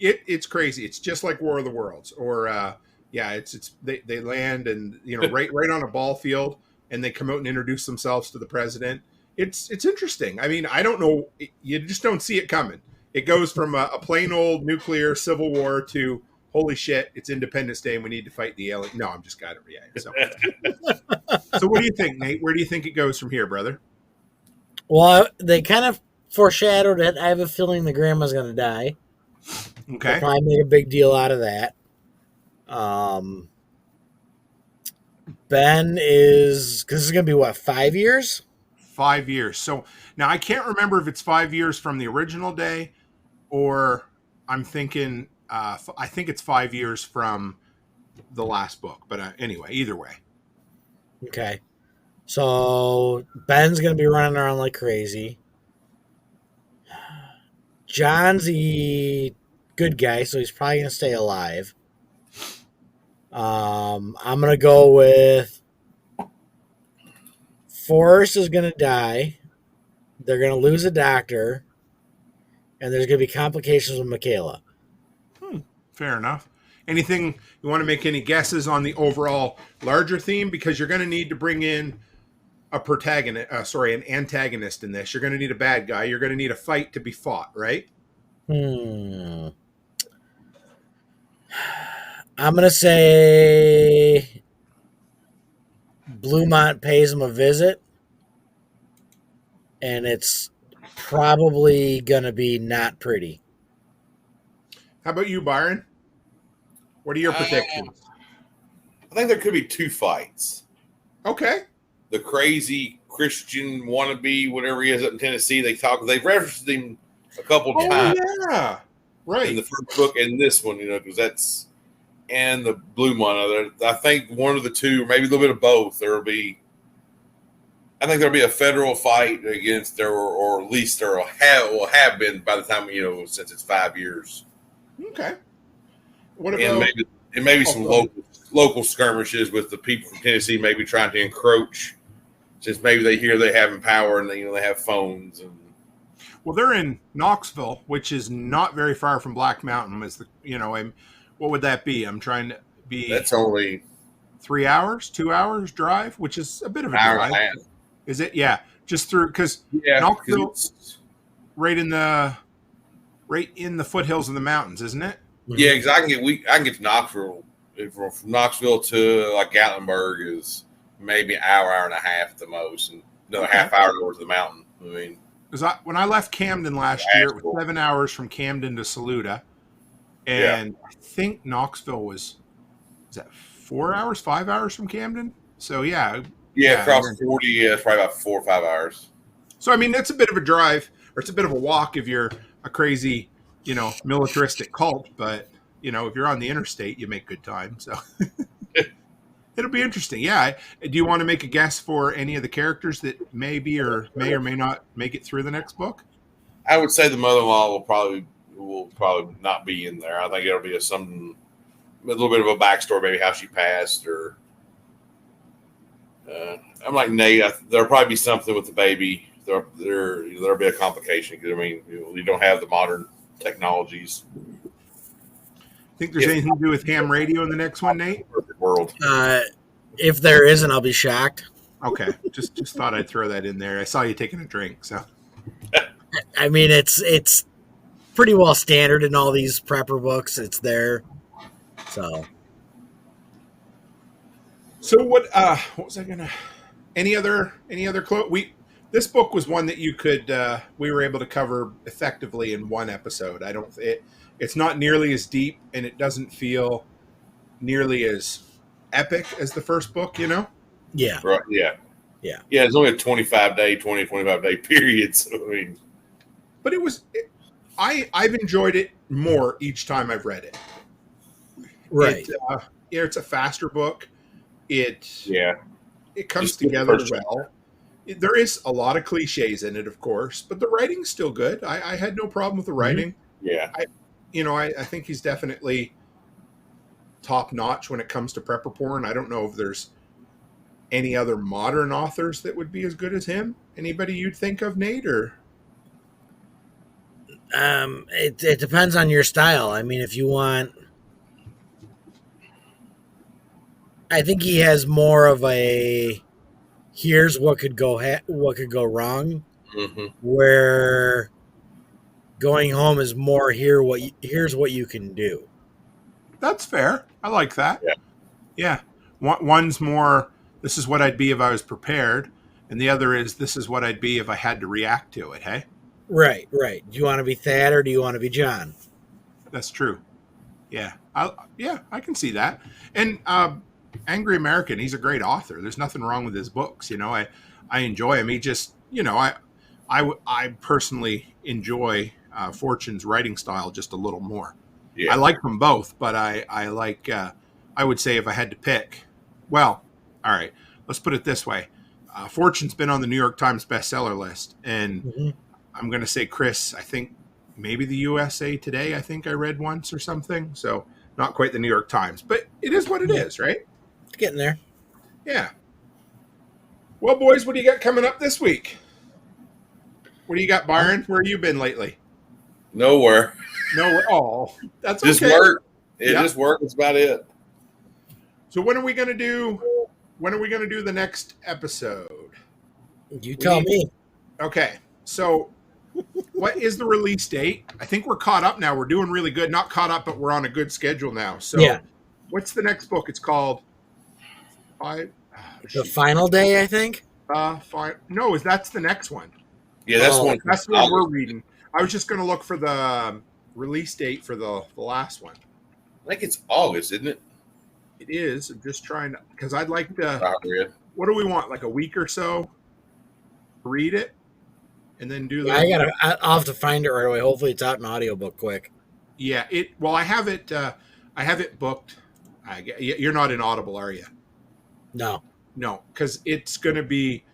It's crazy. It's just like War of the Worlds or Yeah, it's they land and right on a ball field, and they come out and introduce themselves to the president. It's interesting. I mean, I don't know, you just don't see it coming. It goes from a plain old nuclear civil war to holy shit, it's Independence Day and we need to fight the alien. No, I'm just got it. Yeah. So what do you think, Nate? Where do you think it goes from here, brother? Well, they kind of foreshadowed it. I have a feeling the grandma's going to die. Okay. They'll probably make a big deal out of that. Ben is, because this is going to be what, 5 years? 5 years. So now I can't remember if it's 5 years from the original day, or I'm thinking, I think it's 5 years from the last book. But anyway, either way. Okay. So Ben's going to be running around like crazy. John's the good guy, so he's probably going to stay alive. I'm going to go with Forrest is going to die. They're going to lose a doctor. And there's going to be complications with Michaela. Fair enough. Anything you want to make any guesses on the overall larger theme? Because you're going to need to bring in a an antagonist in this. You're going to need a bad guy. You're going to need a fight to be fought, right? I'm going to say Bluemont pays him a visit, and it's probably going to be not pretty. How about you, Byron? What are your predictions? I think there could be two fights. Okay. The crazy Christian wannabe, whatever he is up in Tennessee, they've referenced him a couple times. Yeah. Right. In the first book and this one, because that's, and the Bluemont. I think one of the two, maybe a little bit of both, I think there'll be a federal fight against there, or at least there will have been by the time, since it's 5 years. Okay. What about, and maybe some local skirmishes with the people from Tennessee, maybe trying to encroach, since maybe they hear they have power and they have phones. And well, they're in Knoxville, which is not very far from Black Mountain. What would that be? I'm trying to be. That's only 3 hours, 2 hours drive, which is a bit of a drive. Is it? Yeah, just through because Knoxville's right in the foothills of the mountains, isn't it? Yeah, because I can get to Knoxville. From Knoxville to like Gatlinburg is maybe an hour and a half at the most, and another half hour towards the mountain. I mean, because when I left Camden last year, it was 7 hours from Camden to Saluda, and I think Knoxville was that 4 hours, 5 hours from Camden. So across 40, it's probably about 4 or 5 hours. So I mean, it's a bit of a drive, or it's a bit of a walk if you're a crazy, militaristic cult, but if you're on the interstate, you make good time. So it'll be interesting. Yeah. Do you want to make a guess for any of the characters that may or may not make it through the next book? I would say the mother-in-law will probably not be in there. I think it'll be a little bit of a backstory, maybe how she passed, or I'm like Nate. There'll probably be something with the baby. There'll be a complication because you don't have the modern technologies. Think there's anything to do with ham radio in the next one, Nate? Perfect world. If there isn't, I'll be shocked. Okay, just thought I'd throw that in there. I saw you taking a drink, so. I mean, it's pretty well standard in all these prepper books. It's there, so. So what was I gonna? Any other this book was one that we were able to cover effectively in one episode. It's not nearly as deep, and it doesn't feel nearly as epic as the first book, Yeah. Right. Yeah. Yeah. Yeah. It's only a 25 day period. So, but I've enjoyed it more each time I've read it. Right. It's a faster book. It comes Just together well. There is a lot of cliches in it, of course, but the writing's still good. I had no problem with the writing. Yeah. I think he's definitely top notch when it comes to prepper porn. I don't know if there's any other modern authors that would be as good as him. Anybody you'd think of, Nate, or? It depends on your style. I mean, if you want I think he has more of a here's what could go wrong, Mm-hmm. where going home is more here's what you can do. That's fair. I like that. Yeah. Yeah. One's more, this is what I'd be if I was prepared. And the other is, this is what I'd be if I had to react to it. Hey, Right. Do you want to be Thad or do you want to be John? that's true. Yeah. I can see that. And Angry American, he's a great author. There's nothing wrong with his books. I enjoy him. He just, I personally enjoy Forstchen's writing style just a little more. Yeah. I like them both, but I like, I would say if I had to pick, well, all right, let's put it this way. Forstchen's been on the New York Times bestseller list, and I'm going to say, Chris, I think maybe the U.S.A. Today, I think I read once or something. So not quite the New York Times, but it is what it is, right? It's getting there. Yeah. Well, boys, what do you got coming up this week? What do you got, Byron? Where have you been lately? Nowhere. No. Oh, that's Just okay. work. Yep. Just work. That's about it. So when are we going to do the next episode? You tell me. Okay. So what is the release date? I think we're caught up now. We're doing really good. Not caught up, but we're on a good schedule now. So Yeah. What's the next book? It's called The Final Day, I think. No, that's the next one. Yeah, that's one. That's the one we're reading. I was just going to look for the release date for the last one. I think it's August, isn't it? It is. I'm just trying to, because I'd like to. What do we want? Like a week or so to read it, and then do the. I'll have to find it right away. Hopefully, it's out in audiobook quick. Yeah. Well, I have it. I have it booked. You're not in Audible, are you? No, because it's going to be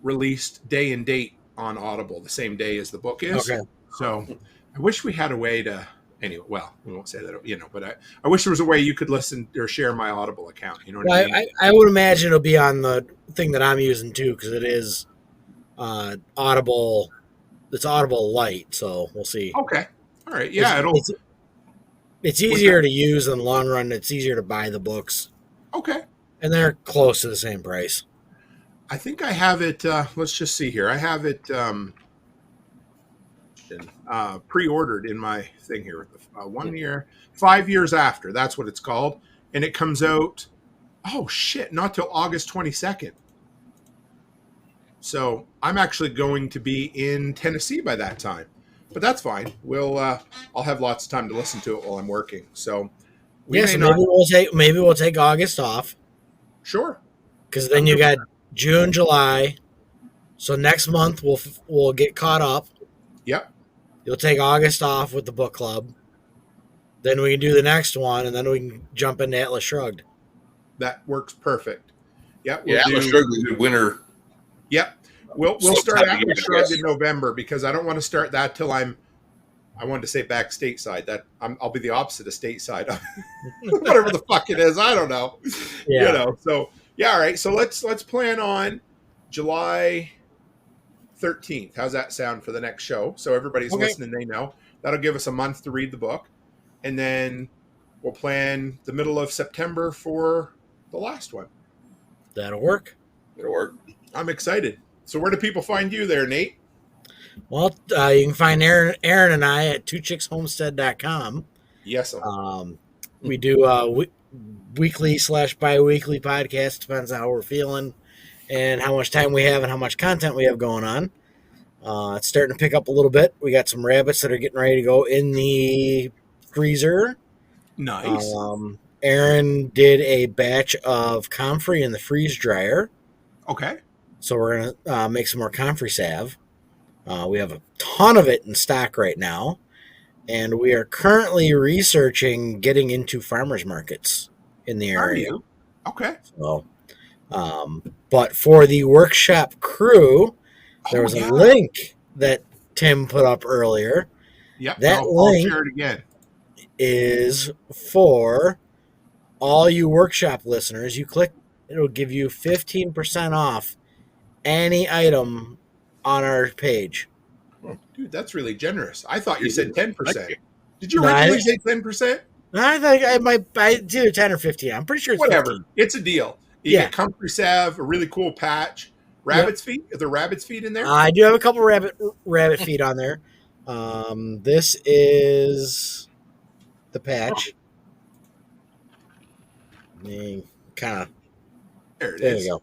released day and date on Audible the same day as the book is. Okay. So I wish we had a way to. Anyway, well, we won't say that, but I wish there was a way you could listen or share my Audible account. You know what I mean? I would imagine it'll be on the thing that I'm using too, because it is Audible. It's Audible Lite, so we'll see. Okay. All right. Yeah, it's easier to use in the long run. It's easier to buy the books. Okay. And they're close to the same price. I think I have it. Let's just see here. I have it pre-ordered in my thing here. 1 year, 5 years after. That's what it's called, and it comes out. Oh shit! Not till August 22nd. So I'm actually going to be in Tennessee by that time, but that's fine. I'll have lots of time to listen to it while I'm working. So maybe we'll take August off. Sure. Because then you got June, July. So next month we'll get caught up. Yep. You'll take August off with the book club. Then we can do the next one, and then we can jump into Atlas Shrugged. That works perfect. Yep. Atlas Shrugged is a good winter. Yep. We'll start Atlas Shrugged in November, because I don't want to start that till I wanted to say back stateside. That I'll be the opposite of stateside. Whatever the fuck it is, I don't know. Yeah. So yeah, all right. So let's plan on July 13th. How's that sound for the next show? So everybody's listening, they know. That'll give us a month to read the book. And then we'll plan the middle of September for the last one. That'll work. It'll work. I'm excited. So where do people find you there, Nate? Well, you can find Aaron and I at twochickshomestead.com. Yes. We do weekly / bi-weekly podcast. Depends on how we're feeling and how much time we have and how much content we have going on. It's starting to pick up a little bit. We got some rabbits that are getting ready to go in the freezer. Nice. Aaron did a batch of comfrey in the freeze dryer. Okay. So we're going to make some more comfrey salve. We have a ton of it in stock right now. And we are currently researching getting into farmers markets in the area. Are you? Okay. So, but for the workshop crew, there was a link that Tim put up earlier. Yep. That I'll link share it again. is for all you workshop listeners. You click, it'll give you 15% off any item on our page. Dude, that's really generous. I thought you said 10%. Did you originally say 10%? I think I might buy it's either 10 or 15. I'm pretty sure it's Whatever. 15. It's a deal. You Yeah. get comfrey salve, a really cool patch, rabbit's feet. Are there rabbit's feet in there? I do have a couple rabbit feet on there. This is the patch. Kind of. There There you go.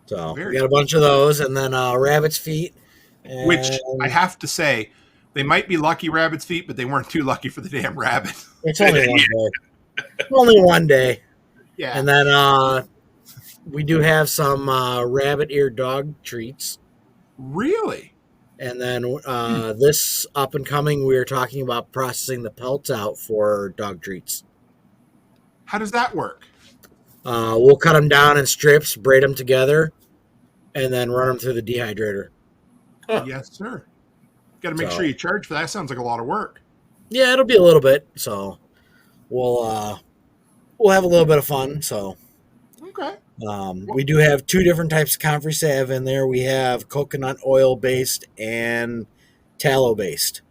So Very we got a bunch of those, and then rabbit's feet. Which and I have to say, they might be lucky rabbit's feet, but they weren't too lucky for the damn rabbit. It's only one day. Only one day. Yeah. And then we do have some rabbit ear dog treats. Really? And then this up and coming, we are talking about processing the pelts out for dog treats. How does that work? We'll cut them down in strips, braid them together, and then run them through the dehydrator. Yes, sir. Got to make sure you charge for that. Sounds like a lot of work. Yeah, it'll be a little bit. So we'll have a little bit of fun. So Okay. we do have two different types of comfrey salve in there. We have coconut oil based and tallow based.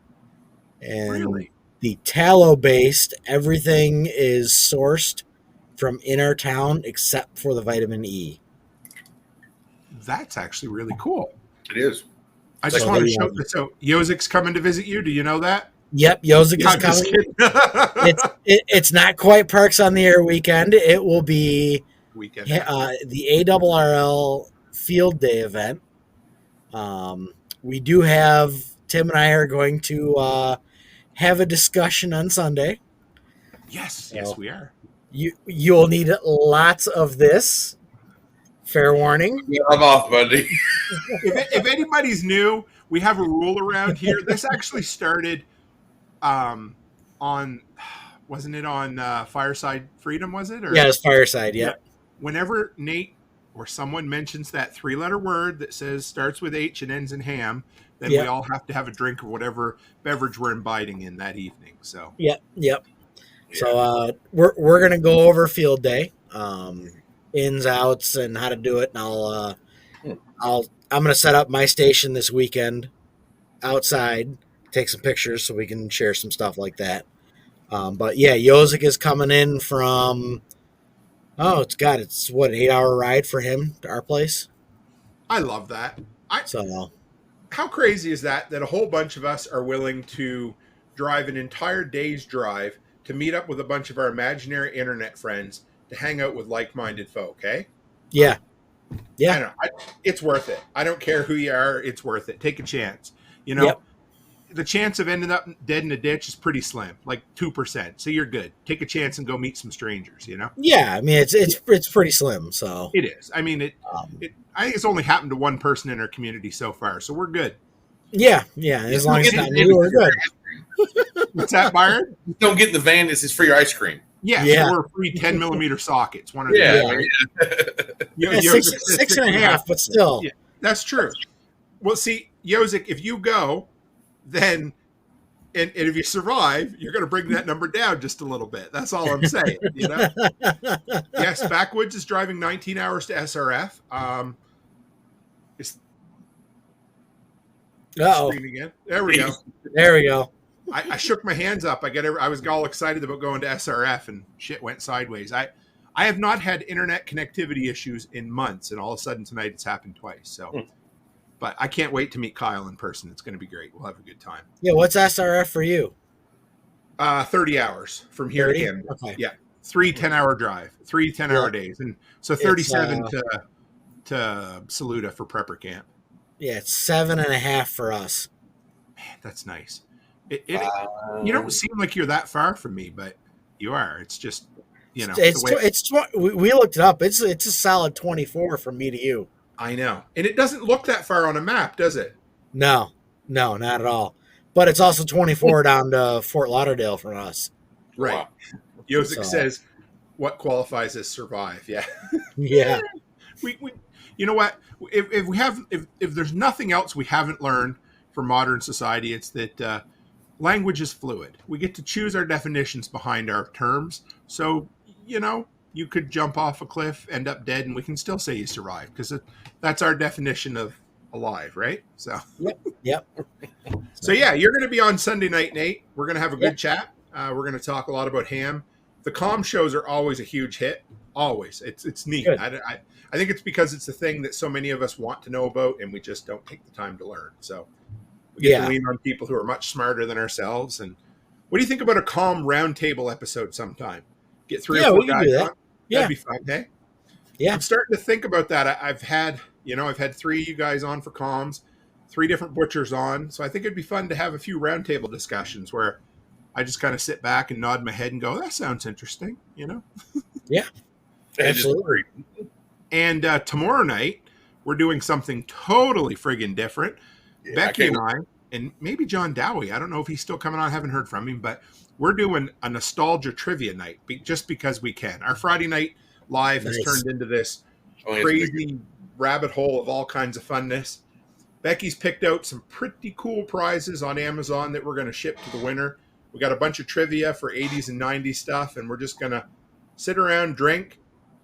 And Really? the tallow based, everything is sourced from in our town except for the vitamin E. That's actually really cool. It is. I just So want to they show. want- So Yozik's coming to visit you. Do you know that? Yep, Yozik is I'm just coming. kidding. It's not quite Parks on the Air weekend. It will be Weekend. the ARRL Field Day event. We do have Tim and I are going to have a discussion on Sunday. Yes, So- yes, we are. You'll need lots of this. Fair warning. Yeah, I'm off Monday. If anybody's new, we have a rule around here. This actually started on, wasn't it on Fireside Freedom, was it? Or, Yeah, it's Fireside, yeah. Whenever Nate or someone mentions that 3-letter word that says starts with H and ends in ham, then we all have to have a drink of whatever beverage we're imbibing in that evening. So Yep. So we're gonna go over Field Day, ins, outs, and how to do it. And I'm gonna set up my station this weekend outside, take some pictures so we can share some stuff like that. But yeah, Yozik is coming in from. It's what, an 8-hour ride for him to our place. I love that. So How crazy is that a whole bunch of us are willing to drive an entire day's drive to meet up with a bunch of our imaginary internet friends to hang out with like-minded folk, eh? yeah. I don't know. It's worth it. I don't care who you are. It's worth it. Take a chance. You know, Yep. The chance of ending up dead in a ditch is pretty slim, like 2%. So you're good. Take a chance and go meet some strangers, you know? Yeah, I mean it's pretty slim. So It is. I mean, I think it's only happened to one person in our community so far, so we're good. yeah. As long as it's not me, we're good. What's that, Byron? Don't get in the van. This is free ice cream. Yeah. Or free 10mm sockets. One or the Yeah. other. Yeah, Yozik six and a half, but still. Yeah, that's true. Well, see, Yozik, if you go, then and if you survive, you're going to bring that number down just a little bit. That's all I'm saying. You know. Yes, Backwoods is driving 19 hours to SRF. Screen again. There we go. There we go. I shook my hands up. I was all excited about going to SRF, and shit went sideways. I have not had internet connectivity issues in months, and all of a sudden tonight it's happened twice. So, but I can't wait to meet Kyle in person. It's going to be great. We'll have a good time. Yeah, what's SRF for you? 30 hours from here 30? to Canada. Okay. Yeah, 3 10-hour drive, 3 10-hour days, and so 37 to Saluda for prepper camp. Yeah, it's 7.5 for us. Man, that's nice. You don't seem like you're that far from me, but you are. It's just, you know, we looked it up. It's a solid 24 from me to you. I know, and it doesn't look that far on a map, does it? No, not at all. But it's also 24 down to Fort Lauderdale for us. Right. Wow. Yozik says, "What qualifies as survive?" Yeah. Yeah. we you know what? If there's nothing else we haven't learned from modern society, it's that language is fluid. We get to choose our definitions behind our terms. So, you know, you could jump off a cliff, end up dead, and we can still say you survived because that's our definition of alive, right? So, Yep. so yeah, you're going to be on Sunday night, Nate. We're going to have a good chat. We're going to talk a lot about ham. The comm shows are always a huge hit. Always. It's neat. I think it's because it's a thing that so many of us want to know about, and we just don't take the time to learn. So we get to lean on people who are much smarter than ourselves. And what do you think about a comm roundtable episode sometime? Get 3 or 4 guys on. That'd be fun, hey? Yeah. I'm starting to think about that. I've had 3 of you guys on for comms, 3 different butchers on. So I think it'd be fun to have a few roundtable discussions where I just kind of sit back and nod my head and go, that sounds interesting, Yeah. Absolutely. And tomorrow night, we're doing something totally friggin' different. Yeah, Becky and I, and maybe John Dowie, I don't know if he's still coming on, I haven't heard from him, but we're doing a nostalgia trivia night just because we can. Our Friday night live has turned into this crazy rabbit hole of all kinds of funness. Becky's picked out some pretty cool prizes on Amazon that we're going to ship to the winner. We got a bunch of trivia for 80s and 90s stuff, and we're just going to sit around, drink,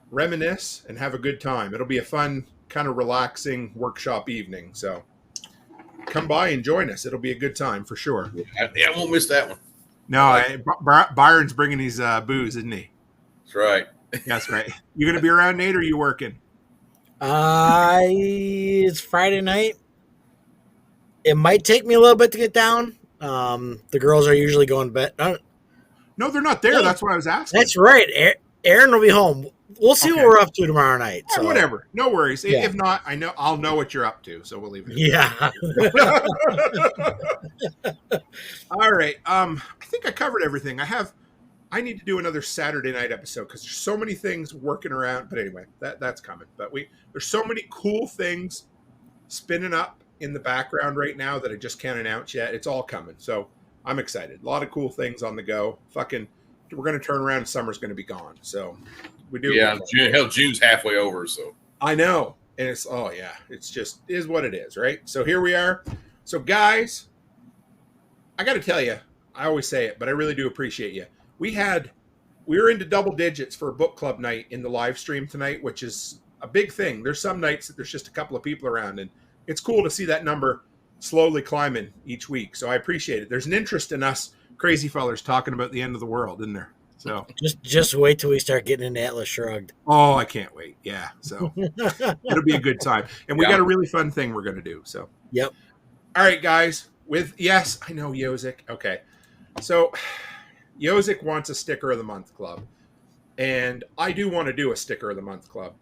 reminisce, and have a good time. It'll be a fun, kind of relaxing workshop evening. So come by and join us. It'll be a good time for sure. Yeah, I won't miss that one. No, Byron's bringing his booze, isn't he? That's right. That's right. You going to be around, Nate, or are you working? It's Friday night. It might take me a little bit to get down. The girls are usually going to bed. No, they're not there. That's what I was asking. That's right. Aaron will be home. We'll see what we're up to tomorrow night. So. Whatever. No worries. Yeah. If not, I'll know what you're up to. So we'll leave it. Yeah. All right. I think I covered everything. I need to do another Saturday night episode because there's so many things working around. But anyway, that's coming. But there's so many cool things spinning up in the background right now that I just can't announce yet. It's all coming. So I'm excited. A lot of cool things on the go. We're going to turn around and summer's going to be gone. So we do. Yeah. June's halfway over. So I know. And it's just is what it is. Right. So here we are. So guys, I got to tell you, I always say it, but I really do appreciate you. We were into double digits for a book club night in the live stream tonight, which is a big thing. There's some nights that there's just a couple of people around, and it's cool to see that number slowly climbing each week. So I appreciate it. There's an interest in us crazy fellers talking about the end of the world, isn't there? So just wait till we start getting into Atlas Shrugged. Oh, I can't wait. Yeah. So it'll be a good time. And we got a really fun thing we're going to do. So, yep. All right, guys, yes, I know Yozik. Okay. So Yozik wants a sticker of the month club. And I do want to do a sticker of the month club.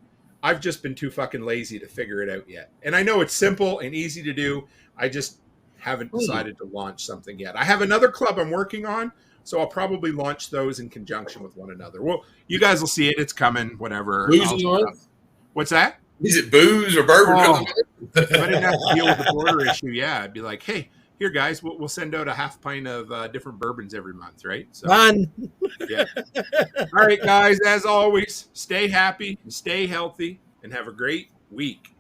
I've just been too fucking lazy to figure it out yet. And I know it's simple and easy to do. I just haven't decided to launch something yet. I have another club I'm working on, so I'll probably launch those in conjunction with one another. Well, you guys will see it. It's coming, whatever. What's that? Is it booze or bourbon? Oh, if I didn't have to deal with the border issue, I'd be like, hey, here, guys, we'll send out a half pint of different bourbons every month, right? So, fun. Yeah. All right, guys, as always, stay happy, stay healthy, and have a great week.